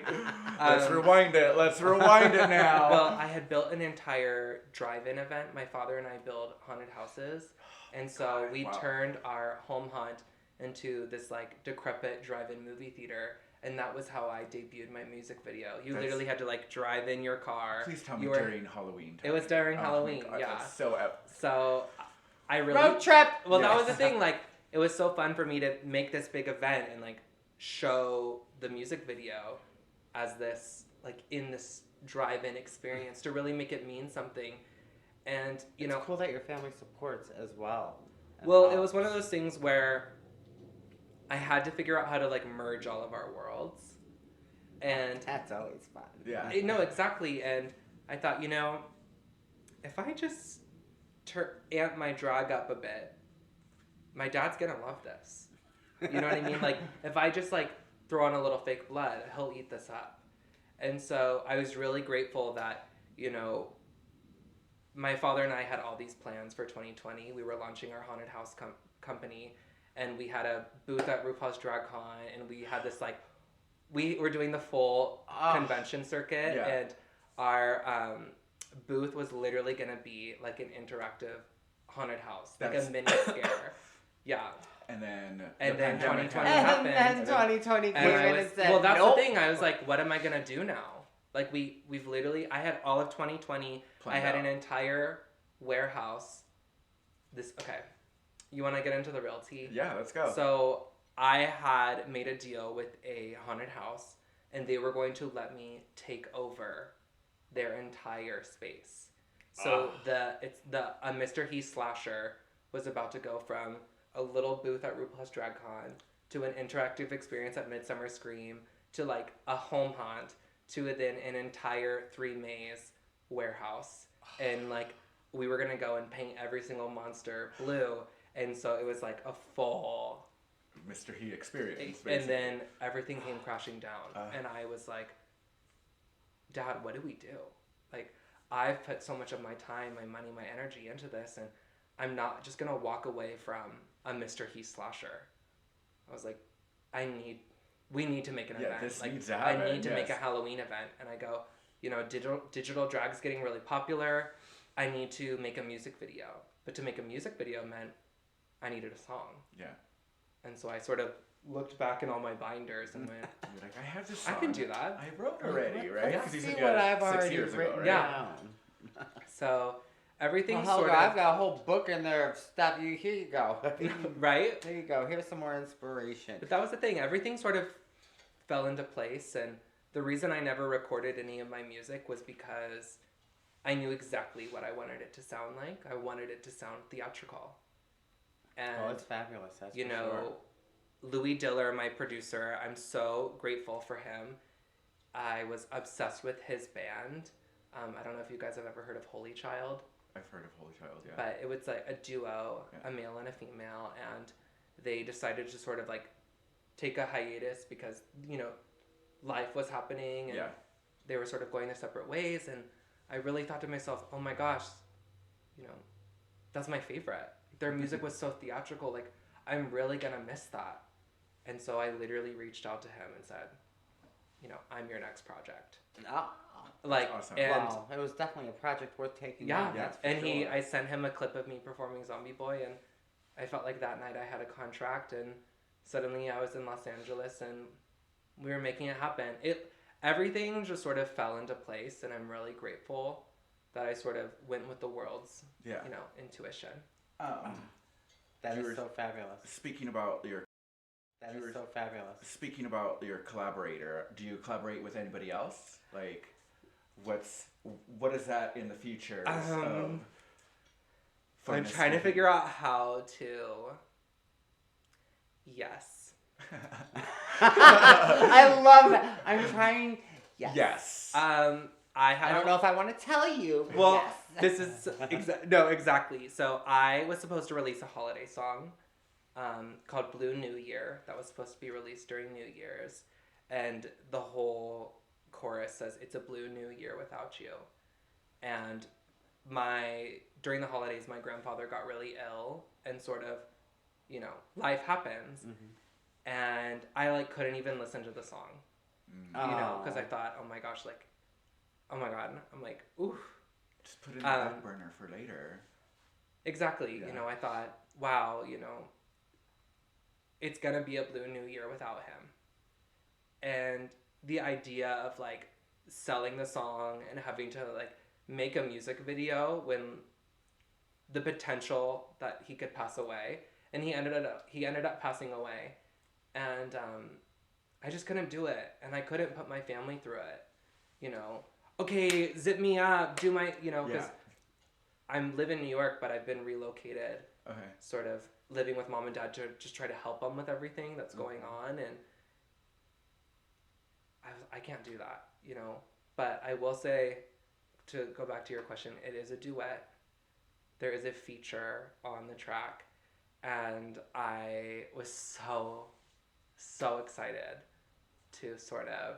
[SPEAKER 1] Let's rewind it. Let's rewind it now.
[SPEAKER 3] Well, I had built an entire drive-in event. My father and I build haunted houses. And so we turned our home haunt into this like decrepit drive-in movie theater. And that was how I debuted my music video. You literally had to like drive in your car.
[SPEAKER 1] Please tell me during Halloween time.
[SPEAKER 3] It was during Halloween,
[SPEAKER 1] God,
[SPEAKER 3] yeah.
[SPEAKER 1] that's so epic.
[SPEAKER 3] So I really...
[SPEAKER 2] Road trip!
[SPEAKER 3] Well, that was
[SPEAKER 1] Yes.
[SPEAKER 3] the thing. Like, it was so fun for me to make this big event and like show the music video as this like in this drive-in experience to really make it mean something. And
[SPEAKER 2] It's cool that your family supports as well.
[SPEAKER 3] Well, it was one of those things where I had to figure out how to like merge all of our worlds. And
[SPEAKER 2] that's always fun.
[SPEAKER 1] Yeah.
[SPEAKER 3] No, exactly. And I thought, if I just amp my drag up a bit, my dad's gonna love this. You know what I mean? Like, if I just like throw on a little fake blood, he'll eat this up. And so I was really grateful that, my father and I had all these plans for 2020. We were launching our haunted house company, and we had a booth at RuPaul's Drag Con, and we had this like, we were doing the full convention circuit, and our booth was literally gonna be like an interactive haunted house, like a mini scare. Yeah.
[SPEAKER 1] And then
[SPEAKER 3] 2020
[SPEAKER 2] happened.
[SPEAKER 3] And
[SPEAKER 2] then 2020 came
[SPEAKER 3] and
[SPEAKER 2] and said,
[SPEAKER 3] well, that's
[SPEAKER 2] nope.
[SPEAKER 3] the thing. I was like, what am I gonna do now? Like we've literally, I had all of 2020. I had an entire warehouse. Okay. You want to get into the realty?
[SPEAKER 1] Yeah, let's go.
[SPEAKER 3] So I had made a deal with a haunted house, and they were going to let me take over their entire space. So a Mr. He slasher was about to go from a little booth at RuPaul's Drag Con to an interactive experience at Midsummer Scream to like a home haunt to then an entire 3 maze warehouse. And like we were gonna go and paint every single monster blue, and so it was like a full
[SPEAKER 1] Mr. He experience, basically.
[SPEAKER 3] and then everything came crashing down, and I was like, Dad, what do we do? Like, I've put so much of my time, my money, my energy into this, and I'm not just gonna walk away from a Mr. He slasher. I was like, we need to make an event.
[SPEAKER 1] This
[SPEAKER 3] like,
[SPEAKER 1] needs to happen.
[SPEAKER 3] I need to make a Halloween event. And I go, digital drag's getting really popular. I need to make a music video. But to make a music video meant I needed a song.
[SPEAKER 1] Yeah.
[SPEAKER 3] And so I sort of looked back in all my binders and went,
[SPEAKER 1] You're like, I have this song.
[SPEAKER 3] I can do that.
[SPEAKER 1] I wrote already, right?
[SPEAKER 2] Let's
[SPEAKER 1] Because
[SPEAKER 2] see what I've
[SPEAKER 1] 6
[SPEAKER 2] already
[SPEAKER 1] years ago,
[SPEAKER 2] written
[SPEAKER 1] right?
[SPEAKER 3] Yeah. So everything
[SPEAKER 2] I've got a whole book in there of stuff. Here you go.
[SPEAKER 3] Right?
[SPEAKER 2] There you go. Here's some more inspiration.
[SPEAKER 3] But that was the thing. Everything sort of fell into place, and the reason I never recorded any of my music was because I knew exactly what I wanted it to sound like. I wanted it to sound theatrical. And
[SPEAKER 2] it's fabulous. That's for sure.
[SPEAKER 3] Louis Diller, my producer, I'm so grateful for him. I was obsessed with his band. I don't know if you guys have ever heard of Holy Child.
[SPEAKER 1] I've heard of Holy Child, yeah.
[SPEAKER 3] But it was like a duo, a male and a female, and they decided to sort of like take a hiatus because, life was happening and they were sort of going their separate ways. And I really thought to myself, oh my gosh, that's my favorite. Their music was so theatrical. Like, I'm really going to miss that. And so I literally reached out to him and said, I'm your next project. Like,
[SPEAKER 1] awesome.
[SPEAKER 3] And
[SPEAKER 2] wow, it was definitely a project worth taking.
[SPEAKER 3] Yeah,
[SPEAKER 2] on, that's for
[SPEAKER 3] and
[SPEAKER 2] sure.
[SPEAKER 3] I sent him a clip of me performing Zombie Boy, and I felt like that night I had a contract, and suddenly I was in Los Angeles, and we were making it happen. Everything just sort of fell into place, and I'm really grateful that I sort of went with the world's, intuition.
[SPEAKER 2] That is so fabulous.
[SPEAKER 1] Speaking about your Speaking about your collaborator, do you collaborate with anybody else? Like, what is that in the future?
[SPEAKER 3] I'm trying to figure out how to. Yes.
[SPEAKER 2] I love that. I'm trying. Yes.
[SPEAKER 3] I
[SPEAKER 2] don't know if I want to tell you.
[SPEAKER 3] Well,
[SPEAKER 2] yes.
[SPEAKER 3] this is exactly. So I was supposed to release a holiday song called Blue New Year that was supposed to be released during New Year's, and the whole chorus says it's a blue new year without you. And during the holidays, my grandfather got really ill, and sort of, life happens, and I couldn't even listen to the song, because I thought, oh my gosh, oh my god, I'm like, oof.
[SPEAKER 1] Just put it in the back burner for later.
[SPEAKER 3] Exactly. Yeah. I thought, wow, it's gonna be a blue new year without him. And the idea of selling the song and having to make a music video when the potential that he could pass away, and he ended up passing away, and I just couldn't do it, and I couldn't put my family through it. you know, okay, zip me up, do my, you know, because I live in New York, but I've been relocated.
[SPEAKER 1] Okay.
[SPEAKER 3] Sort of living with mom and dad to just try to help them with everything that's going on, and I can't do that, you know. But I will say, to go back to your question, it is a duet. There is a feature on the track, and I was so excited to sort of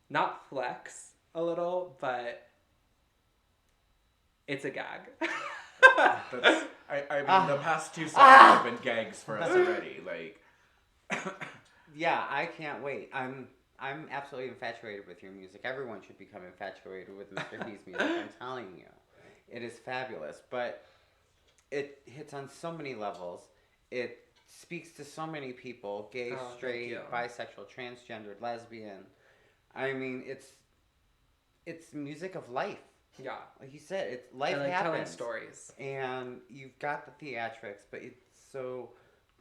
[SPEAKER 3] not flex a little, but it's a gag.
[SPEAKER 1] I mean, the past 2 songs have been gags for us already. Like,
[SPEAKER 2] yeah, I can't wait. I'm absolutely infatuated with your music. Everyone should become infatuated with Mr. D's music. I'm telling you, it is fabulous. But it hits on so many levels. It speaks to so many people: gay, straight, bisexual, transgendered, lesbian. I mean, it's music of life.
[SPEAKER 3] Yeah,
[SPEAKER 2] like you said, it's life
[SPEAKER 3] I like
[SPEAKER 2] happens.
[SPEAKER 3] telling stories,
[SPEAKER 2] and you've got the theatrics, but it's so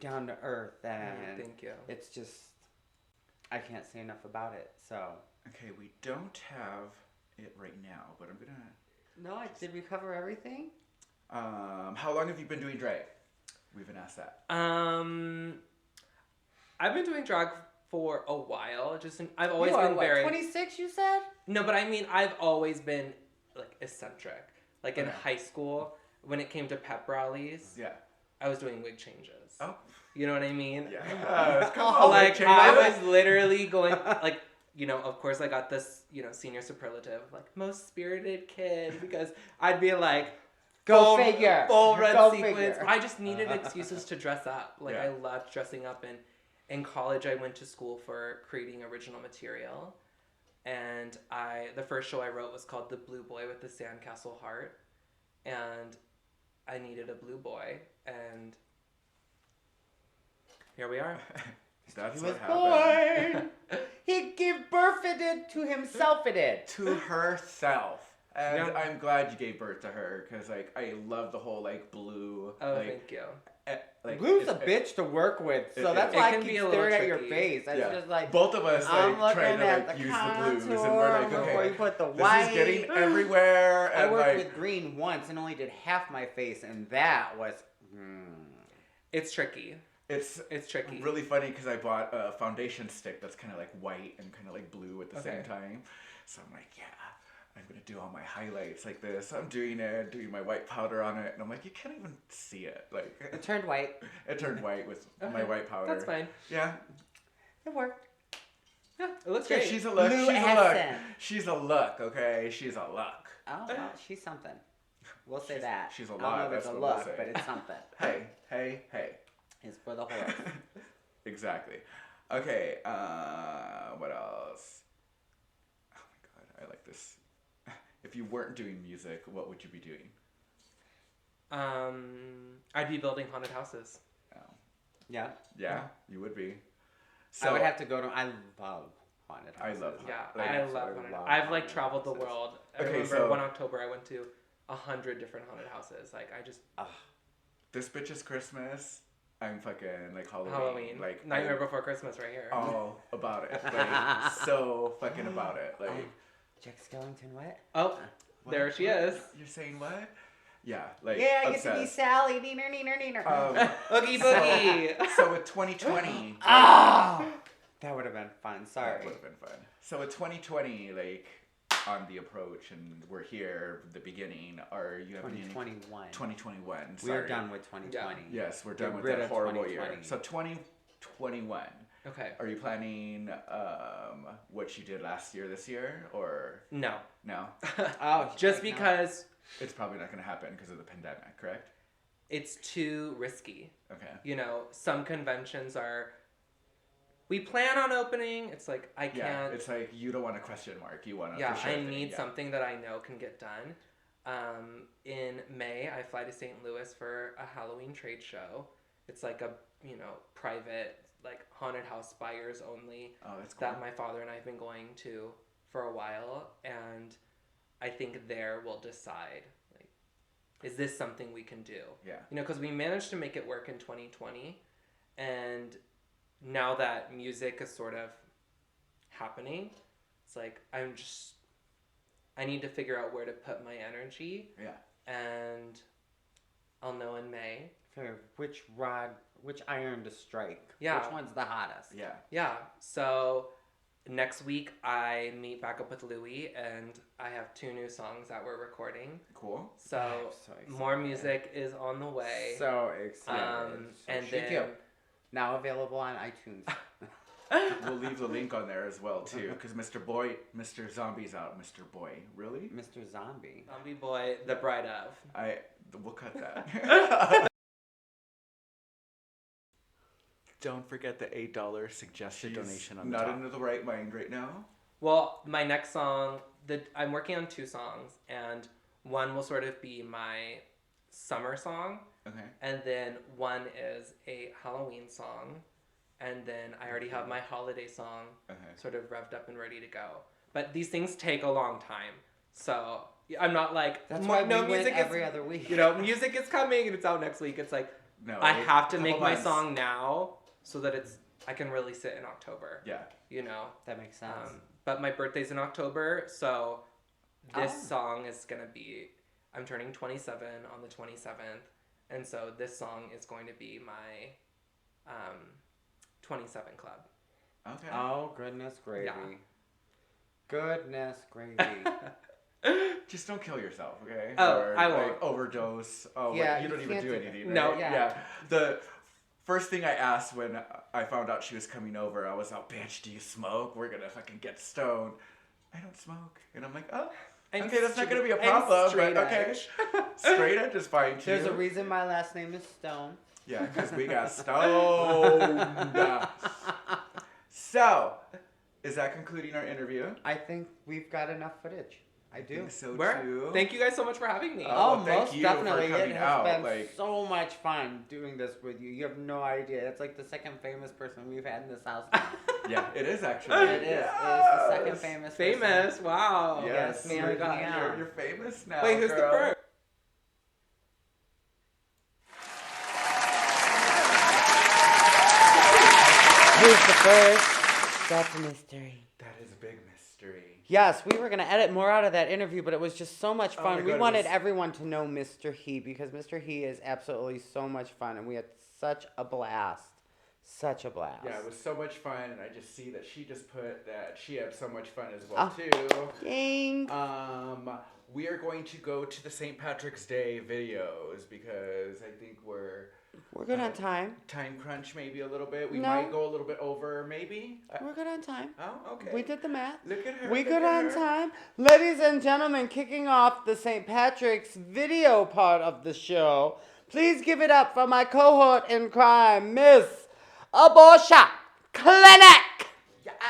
[SPEAKER 2] down to earth, and
[SPEAKER 3] thank you.
[SPEAKER 2] It's just, I can't say enough about it. So
[SPEAKER 1] okay, we don't have it right now, but I'm gonna.
[SPEAKER 2] No, did we cover everything?
[SPEAKER 1] How long have you been doing drag? We've been asked that.
[SPEAKER 3] I've been doing drag for a while. I've always been very
[SPEAKER 2] 26. You said?
[SPEAKER 3] No, but I mean, I've always been like eccentric. Like in high school, when it came to pep rallies, I was doing wig changes.
[SPEAKER 1] Oh,
[SPEAKER 3] you know what I mean?
[SPEAKER 1] Yeah.
[SPEAKER 3] Like I was literally going like, you know, of course I got this, you know, senior superlative like most spirited kid because I'd be like.
[SPEAKER 2] Go figure.
[SPEAKER 3] Full red
[SPEAKER 2] Go
[SPEAKER 3] sequins.
[SPEAKER 2] figure.
[SPEAKER 3] I just needed excuses to dress up. Like I loved dressing up, and in college I went to school for creating original material, and the first show I wrote was called The Blue Boy with the Sandcastle Heart, and I needed a blue boy, and here we are.
[SPEAKER 1] That's
[SPEAKER 2] he was
[SPEAKER 1] what happened.
[SPEAKER 2] Born. He gave birth to himself. It did
[SPEAKER 1] to herself. And I'm glad you gave birth to her because, like, I love the whole, like, blue.
[SPEAKER 3] Oh,
[SPEAKER 1] like,
[SPEAKER 3] thank you.
[SPEAKER 1] Like,
[SPEAKER 2] Blue's a bitch to work with, so that's why I keep staring at your face. It's just like
[SPEAKER 1] both of us like trying to like use the blues, and we're like, okay,
[SPEAKER 2] you put the white.
[SPEAKER 1] This is getting everywhere. And
[SPEAKER 2] I worked
[SPEAKER 1] like,
[SPEAKER 2] with green once and only did half my face, and that was.
[SPEAKER 3] It's tricky. It's tricky.
[SPEAKER 1] Really funny because I bought a foundation stick that's kind of like white and kind of like blue at the same time. So I'm like, yeah. I'm going to do all my highlights like this. I'm doing my white powder on it. And I'm like, you can't even see it. Like
[SPEAKER 2] it turned white.
[SPEAKER 1] It turned white with my white powder.
[SPEAKER 3] That's fine.
[SPEAKER 1] Yeah.
[SPEAKER 2] It worked.
[SPEAKER 3] Yeah, it looks great.
[SPEAKER 1] She's a look.
[SPEAKER 2] Blue
[SPEAKER 1] She's a look.
[SPEAKER 2] Hexen.
[SPEAKER 1] She's a look, okay? She's a look.
[SPEAKER 2] Oh, well, she's something. We'll say that.
[SPEAKER 1] She's a lot.
[SPEAKER 2] I don't know if it's a
[SPEAKER 1] what
[SPEAKER 2] look,
[SPEAKER 1] we'll say.
[SPEAKER 2] but it's something.
[SPEAKER 1] Hey.
[SPEAKER 2] It's for the horse.
[SPEAKER 1] Exactly. Okay, what else? Oh my god, I like this. If you weren't doing music, what would you be doing?
[SPEAKER 3] I'd be building haunted houses.
[SPEAKER 1] Oh.
[SPEAKER 2] Yeah,
[SPEAKER 1] you would be. So
[SPEAKER 2] I would have to go to. I love haunted houses.
[SPEAKER 1] I love.
[SPEAKER 3] I love haunted. I've like traveled the world. I remember one October I went to 100 different haunted houses. Like I just.
[SPEAKER 1] This bitch is Christmas. I'm fucking like
[SPEAKER 3] Halloween.
[SPEAKER 1] Like
[SPEAKER 3] Nightmare Before Christmas right here.
[SPEAKER 1] All about it. Like so fucking about it. Like.
[SPEAKER 2] Jack Skellington, what?
[SPEAKER 3] Oh, what? There she is.
[SPEAKER 1] You're saying what? Yeah, like
[SPEAKER 2] yeah, I get to be Sally. Neener.
[SPEAKER 3] Oogie boogie.
[SPEAKER 1] So with 2020,
[SPEAKER 2] that would have been fun. Sorry.
[SPEAKER 1] That would have been fun. So with 2020, like on the approach, and we're here, the beginning. Are you having
[SPEAKER 2] 2021?
[SPEAKER 1] 2021.
[SPEAKER 2] We're done with 2020.
[SPEAKER 1] Yeah. Yes, we're done with that horrible year. So 2021.
[SPEAKER 3] Okay.
[SPEAKER 1] Are you planning what you did last year this year, or
[SPEAKER 3] no?
[SPEAKER 2] Oh,
[SPEAKER 3] just because
[SPEAKER 1] it's probably not going to happen because of the pandemic, correct?
[SPEAKER 3] It's too risky.
[SPEAKER 1] Okay.
[SPEAKER 3] You know, some conventions are. We plan on opening. It's like I can't.
[SPEAKER 1] Yeah, it's like you don't want a question mark. You want a
[SPEAKER 3] yeah.
[SPEAKER 1] for sure
[SPEAKER 3] I
[SPEAKER 1] thing.
[SPEAKER 3] need something that I know can get done. In May, I fly to St. Louis for a Halloween trade show. It's like a private. Like haunted house buyers only.
[SPEAKER 1] Oh, that's cool.
[SPEAKER 3] That my father and I have been going to for a while, and I think there we'll decide like, is this something we can do?
[SPEAKER 1] Yeah.
[SPEAKER 3] You know, because we managed to make it work in 2020, and now that music is sort of happening, it's like I need to figure out where to put my energy.
[SPEAKER 1] Yeah.
[SPEAKER 3] And I'll know in May.
[SPEAKER 2] For which iron to strike.
[SPEAKER 3] Yeah.
[SPEAKER 2] Which one's the hottest?
[SPEAKER 1] Yeah.
[SPEAKER 3] Yeah. So next week I meet back up with Louie, and I have 2 new songs that we're recording.
[SPEAKER 1] Cool.
[SPEAKER 3] So,
[SPEAKER 2] I'm so excited.
[SPEAKER 3] more music is on the way.
[SPEAKER 2] So excited.
[SPEAKER 3] And
[SPEAKER 2] Chico.
[SPEAKER 3] then
[SPEAKER 2] Now available on iTunes.
[SPEAKER 1] We'll leave the link on there as well too, because Mr. Zombie's out. Mr. Boy, really?
[SPEAKER 2] Mr. Zombie.
[SPEAKER 3] Zombie Boy, the bride of.
[SPEAKER 1] We'll cut that. Don't forget the $8 suggested donation on the top. Not in the right mind right now.
[SPEAKER 3] Well, my next song, I'm working on 2 songs, and one will sort of be my summer song.
[SPEAKER 1] Okay.
[SPEAKER 3] And then one is a Halloween song. And then I already have my holiday song sort of revved up and ready to go. But these things take a long time. So I'm not like,
[SPEAKER 2] that's why we went every other week.
[SPEAKER 3] You know, music is coming and it's out next week. It's like, I have to make my song now so that I can release it in October.
[SPEAKER 1] Yeah.
[SPEAKER 3] You know?
[SPEAKER 2] That makes sense.
[SPEAKER 3] But my birthday's in October, so this song is going to be, I'm turning 27 on the 27th. And so this song is going to be my 27 club.
[SPEAKER 1] Okay.
[SPEAKER 2] Oh, goodness gravy.
[SPEAKER 3] Yeah.
[SPEAKER 2] Goodness gravy.
[SPEAKER 1] Just don't kill yourself, okay?
[SPEAKER 3] Oh,
[SPEAKER 1] or,
[SPEAKER 3] I won't.
[SPEAKER 1] Like, overdose. Oh,
[SPEAKER 2] yeah,
[SPEAKER 1] wait, you don't even do anything, right?
[SPEAKER 3] No.
[SPEAKER 1] Yeah. The first thing I asked when I found out she was coming over, I was like, bitch, do you smoke? We're gonna fucking get stoned. I don't smoke. And I'm like, oh, okay, that's not gonna be a problem. But okay. Straight edge is fine too.
[SPEAKER 2] There's a reason my last name is Stone.
[SPEAKER 1] Yeah, because we got stoned. So, is that concluding our interview?
[SPEAKER 2] I think we've got enough footage. I do.
[SPEAKER 1] Think so too.
[SPEAKER 3] Thank you guys so much for having me.
[SPEAKER 1] Oh, thank
[SPEAKER 2] most
[SPEAKER 1] you
[SPEAKER 2] definitely.
[SPEAKER 1] for coming
[SPEAKER 2] It
[SPEAKER 1] out.
[SPEAKER 2] has been so much fun doing this with you. You have no idea. It's like the second famous person we've had in this house.
[SPEAKER 1] Yeah, it is actually.
[SPEAKER 2] It is.
[SPEAKER 1] Yes.
[SPEAKER 2] It is the second famous.
[SPEAKER 3] Famous. Wow.
[SPEAKER 1] Yes,
[SPEAKER 2] man,
[SPEAKER 1] you're famous now.
[SPEAKER 3] Wait, who's the
[SPEAKER 1] girl.
[SPEAKER 3] first?
[SPEAKER 2] Who's the first? That's a mystery.
[SPEAKER 1] That is a big mystery.
[SPEAKER 2] Yes, we were going to edit more out of that interview, but it was just so much fun. We wanted everyone to know Mr. He, because Mr. He is absolutely so much fun, and we had such a blast. Such a blast.
[SPEAKER 1] Yeah, it was so much fun, and I just see that she just put that she had so much fun as well, too.
[SPEAKER 2] Thanks.
[SPEAKER 1] We are going to go to the St. Patrick's Day videos, because I think we're
[SPEAKER 2] good on time.
[SPEAKER 1] Time crunch maybe a little bit. We
[SPEAKER 2] No.
[SPEAKER 1] might go a little bit over, maybe.
[SPEAKER 2] We're good on time.
[SPEAKER 1] Oh, okay.
[SPEAKER 2] We did the math.
[SPEAKER 1] Look at her.
[SPEAKER 2] We
[SPEAKER 1] look
[SPEAKER 2] good
[SPEAKER 1] at
[SPEAKER 2] on
[SPEAKER 1] her.
[SPEAKER 2] time. Ladies and gentlemen, kicking off the St. Patrick's video part of the show, please give it up for my cohort in crime, Miss Abortia Clinik.
[SPEAKER 1] Yes!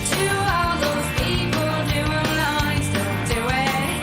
[SPEAKER 5] To all those people doing lies, don't do it.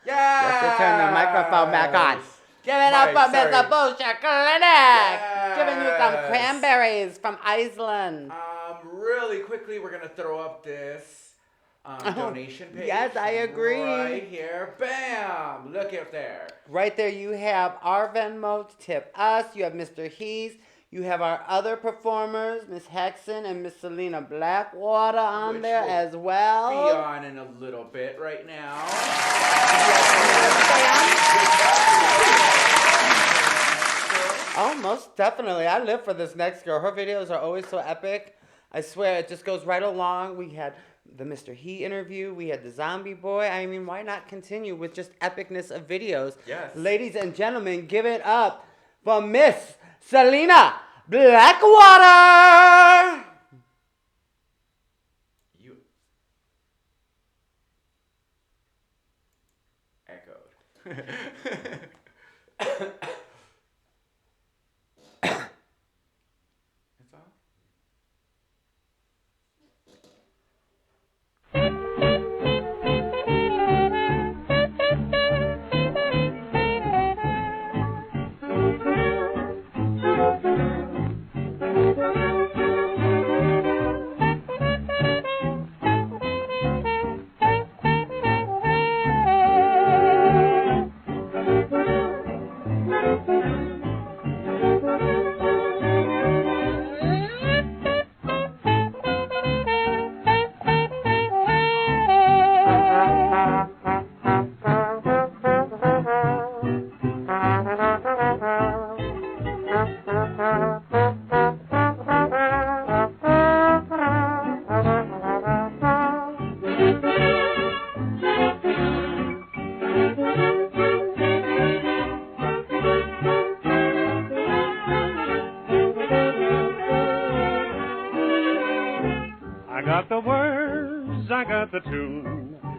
[SPEAKER 1] Yes.
[SPEAKER 2] Just to turn the microphone back on. Give it up for Miss Abortia Clinik. Giving you some cranberries from Iceland.
[SPEAKER 1] Really quickly, we're gonna throw up this donation page.
[SPEAKER 2] Yes, I agree.
[SPEAKER 1] Right here, bam! Look up there.
[SPEAKER 2] Right there, you have our Venmo to tip us. You have Mr. Hees. You have our other performers, Miss Hexen and Miss Selena Blackwater on there as well.
[SPEAKER 1] Be on in a little bit right now.
[SPEAKER 2] Oh, most definitely. I live for this next girl. Her videos are always so epic. I swear, it just goes right along. We had the Mr. He interview. We had the Zombie Boy. I mean, why not continue with just epicness of videos?
[SPEAKER 1] Yes.
[SPEAKER 2] Ladies and gentlemen, give it up for Miss Selena Blackwater.
[SPEAKER 1] You echoed. It's on?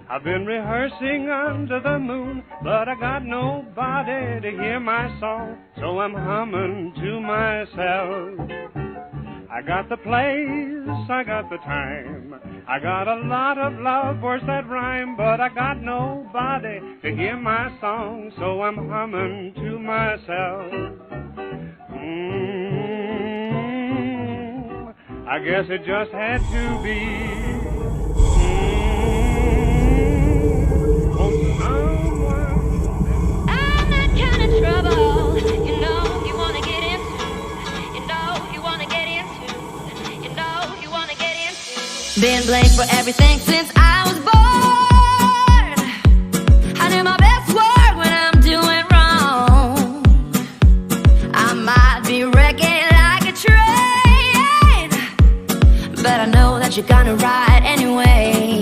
[SPEAKER 5] I've been rehearsing under the moon, but I got nobody to hear my song, so I'm humming to myself. I got the place, I got the time, I got a lot of love, words that rhyme, but I got nobody to hear my song, so I'm humming to myself. I guess it just had to be.
[SPEAKER 6] I'm that kind of trouble, you know you wanna get into, you know you wanna get into, you know you wanna get into. Been blamed for everything since I was born. I do my best work when I'm doing wrong. I might be wrecking like a train, but I know that you're gonna ride anyway.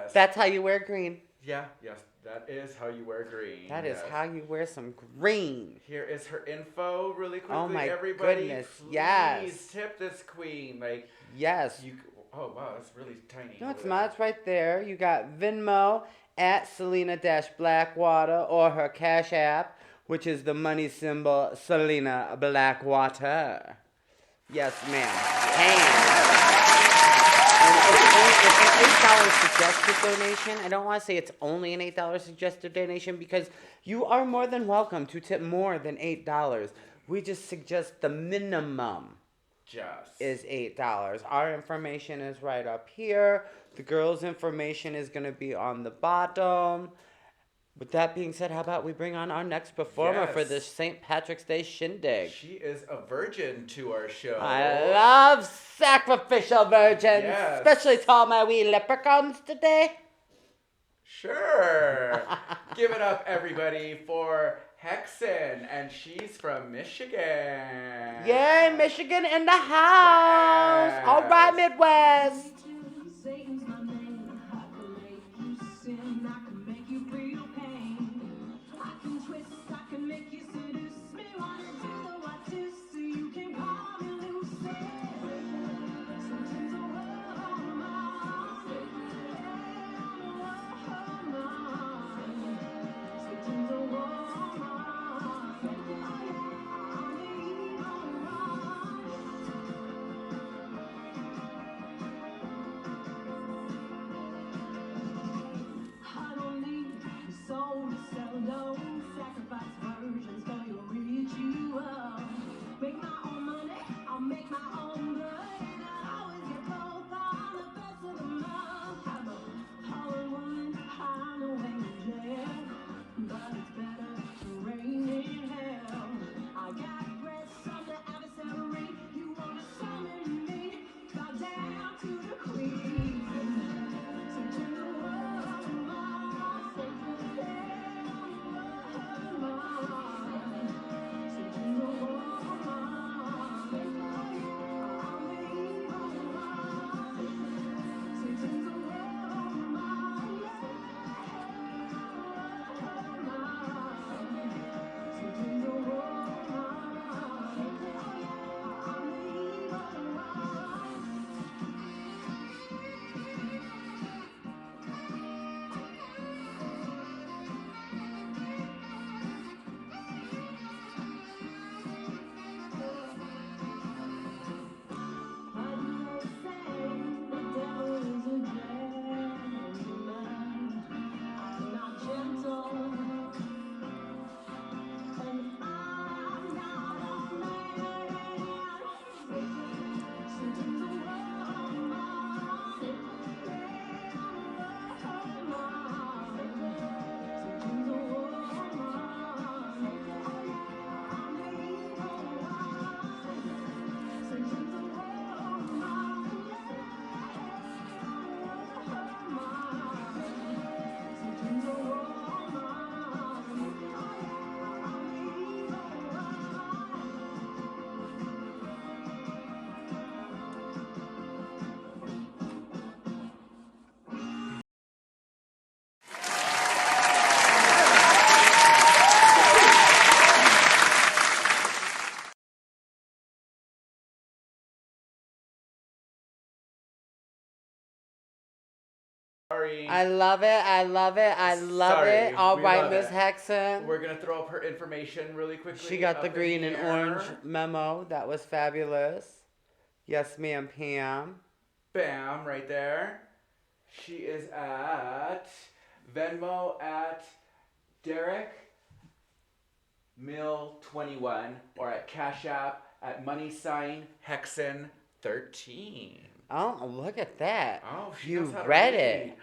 [SPEAKER 1] Yes.
[SPEAKER 2] That's how you wear green.
[SPEAKER 1] Yeah, yes, that is how you wear green.
[SPEAKER 2] That is
[SPEAKER 1] yes.
[SPEAKER 2] how you wear some green.
[SPEAKER 1] Here is her info really quickly.
[SPEAKER 2] Oh my
[SPEAKER 1] Everybody,
[SPEAKER 2] goodness,
[SPEAKER 1] please
[SPEAKER 2] yes.
[SPEAKER 1] tip this queen. Like,
[SPEAKER 2] Yes.
[SPEAKER 1] oh, wow, that's really tiny.
[SPEAKER 2] No, it's
[SPEAKER 1] over
[SPEAKER 2] not. It's right there. You got Venmo at Selena-Blackwater or her Cash App, which is the money symbol Selena Blackwater. Yes, ma'am. It's an $8 suggested donation. I don't want to say it's only an $8 suggested donation because you are more than welcome to tip more than $8. We just suggest the minimum is $8. Our information is right up here. The girl's information is going to be on the bottom. With that being said, how about we bring on our next performer for this St. Patrick's Day shindig?
[SPEAKER 1] She is a virgin to our show.
[SPEAKER 2] I love sacrificial virgins, especially to all my wee leprechauns today.
[SPEAKER 1] Sure. Give it up, everybody, for Hexen, and she's from Michigan.
[SPEAKER 2] Yay, Michigan in the house.
[SPEAKER 1] Yes.
[SPEAKER 2] All right, Midwest.
[SPEAKER 1] Sorry.
[SPEAKER 2] I love it. I love it. I love it. All right, Miss Hexen.
[SPEAKER 1] We're going to throw up her information really quickly.
[SPEAKER 2] She got the green and orange memo. That was fabulous. Yes, ma'am, Pam.
[SPEAKER 1] Bam, right there. She is at Venmo at Derek Mill21 or at Cash App at $Hexen13.
[SPEAKER 2] Oh, look at that.
[SPEAKER 1] Oh, she
[SPEAKER 2] you
[SPEAKER 1] knows how to
[SPEAKER 2] read
[SPEAKER 1] read.
[SPEAKER 2] it.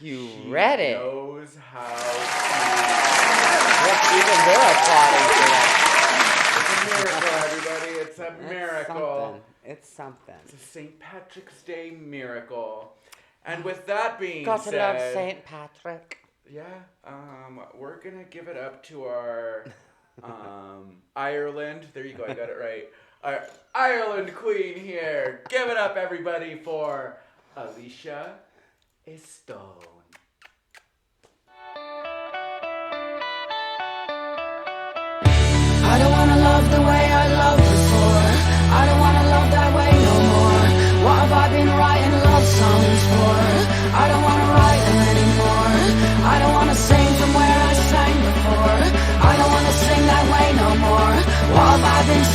[SPEAKER 2] You read it.
[SPEAKER 1] She knows how to.
[SPEAKER 2] Even we're applauding for that.
[SPEAKER 1] It's a miracle, everybody. It's a miracle.
[SPEAKER 2] It's something.
[SPEAKER 1] It's a St. Patrick's Day miracle. And with that being
[SPEAKER 2] Gotta
[SPEAKER 1] said,
[SPEAKER 2] love St. Patrick.
[SPEAKER 1] Yeah, we're gonna give it up to our Ireland. There you go, I got it right. Our Ireland queen here. Give it up, everybody, for Alysha Stone.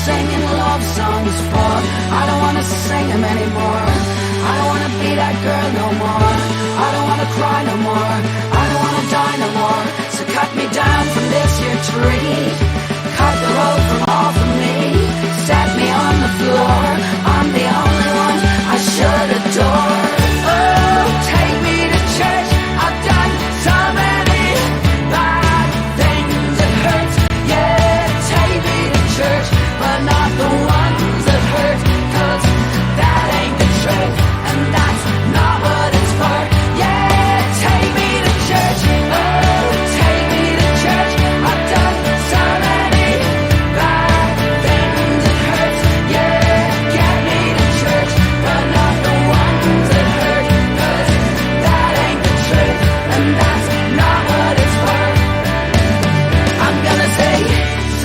[SPEAKER 7] singing love songs for? I don't wanna sing them anymore. I don't wanna be that girl no more. I don't wanna cry no more. I don't wanna die no more. So cut me down from this here tree. Cut the road from off of me. Set me on the floor. I'm the only one I should adore. Oh, take me to church. I've done so many bad things. It hurts. Yeah, take me to church, but not the ones that hurt. 'Cause that ain't the truth, and that's not what it's for. Yeah, take me to church. Oh, take me to church. I've done so many bad things. It hurts. Yeah, get me to church, but not the ones that hurt. 'Cause that ain't the truth, and that's not what it's for. I'm gonna sing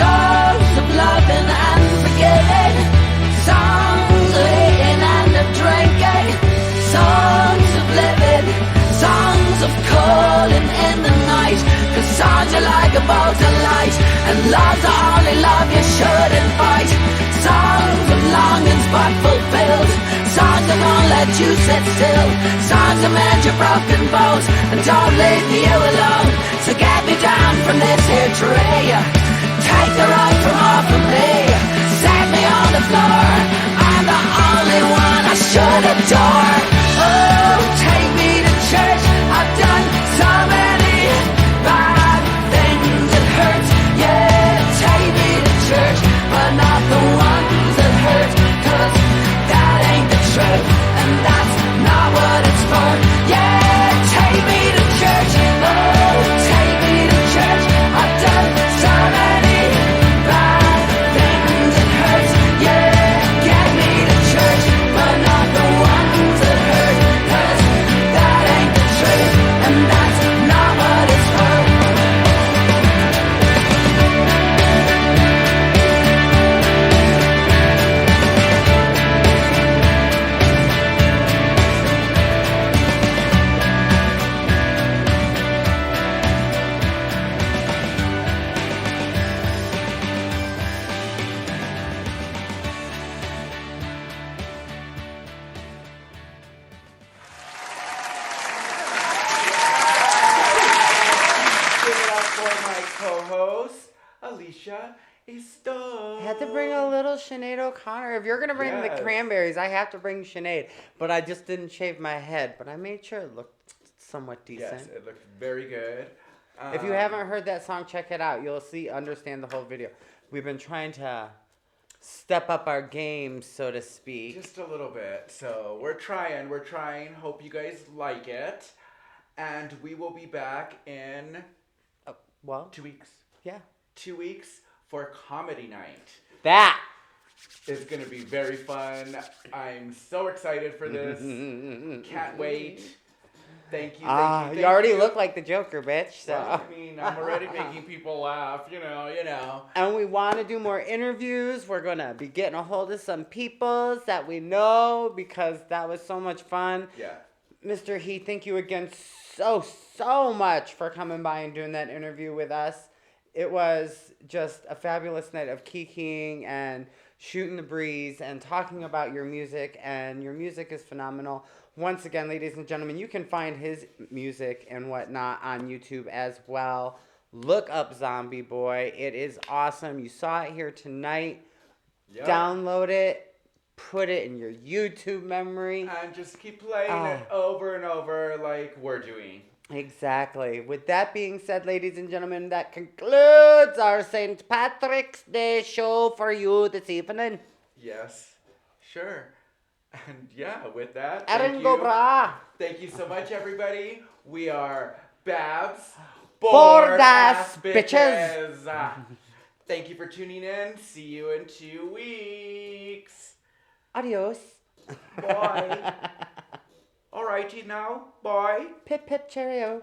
[SPEAKER 7] songs of loving and forgetting, songs of eating and of drinking, songs of living, songs of calling in the night. 'Cause songs are like a bolt of light, and love's the only love you should invite. Songs of longings but fulfilled, songs that won't let you sit still, songs that mend your broken bones and don't leave you alone. So get me down from this here tree, take the road from off of me, set me on the floor. I'm the only one I should adore. Oh, take me to church. I've done so many bad things. It hurts. Yeah, take me to church, but not the ones that hurt. 'Cause that ain't the truth, and that's not what it's for. Yeah, take me to church. Oh, take me to church. I've done so many bad things. It hurts. Yeah, get me to church, but not the ones that hurt. 'Cause that ain't the truth, and that's not what it's for.
[SPEAKER 1] Give it up for my co-host, Alysha.
[SPEAKER 2] I had to bring a little Sinead O'Connor. If you're going to bring the
[SPEAKER 1] Yes.
[SPEAKER 2] cranberries, I have to bring Sinead. But I just didn't shave my head. But I made sure it looked somewhat decent.
[SPEAKER 1] Yes, it looked very good.
[SPEAKER 2] If you haven't heard that song, check it out. You'll understand the whole video. We've been trying to step up our game, so to speak.
[SPEAKER 1] Just a little bit. So we're trying. Hope you guys like it. And we will be back in
[SPEAKER 2] Well,
[SPEAKER 1] 2 weeks.
[SPEAKER 2] yeah.
[SPEAKER 1] 2 weeks for comedy night.
[SPEAKER 2] That.
[SPEAKER 1] It's going to be very fun. I'm so excited for this. Can't wait. Thank you.
[SPEAKER 2] You already look like the Joker, bitch. So.
[SPEAKER 1] Well, I mean, I'm already making people laugh, you know.
[SPEAKER 2] And we want to do more interviews. We're going to be getting a hold of some peoples that we know because that was so much fun.
[SPEAKER 1] Yeah.
[SPEAKER 2] Mr. Heath, thank you again so much for coming by and doing that interview with us. It was just a fabulous night of kikiing and shooting the breeze and talking about your music, and your music is phenomenal. Once again, ladies and gentlemen, you can find his music and whatnot on YouTube as well. Look up Zombie Boy. It is awesome. You saw it here tonight.
[SPEAKER 1] Yep.
[SPEAKER 2] Download it. Put it in your YouTube memory.
[SPEAKER 1] And just keep playing it over and over like we're doing.
[SPEAKER 2] Exactly. With that being said, ladies and gentlemen, that concludes our St. Patrick's Day show for you this evening.
[SPEAKER 1] Yes, sure. And yeah, with that,
[SPEAKER 2] Erin Gobra.
[SPEAKER 1] Thank you so much, everybody. We are Babs.
[SPEAKER 2] Bored-ass bitches.
[SPEAKER 1] Thank you for tuning in. See you in 2 weeks.
[SPEAKER 2] Adios.
[SPEAKER 1] Bye. Alrighty now. Bye.
[SPEAKER 2] Pip pip cheerio.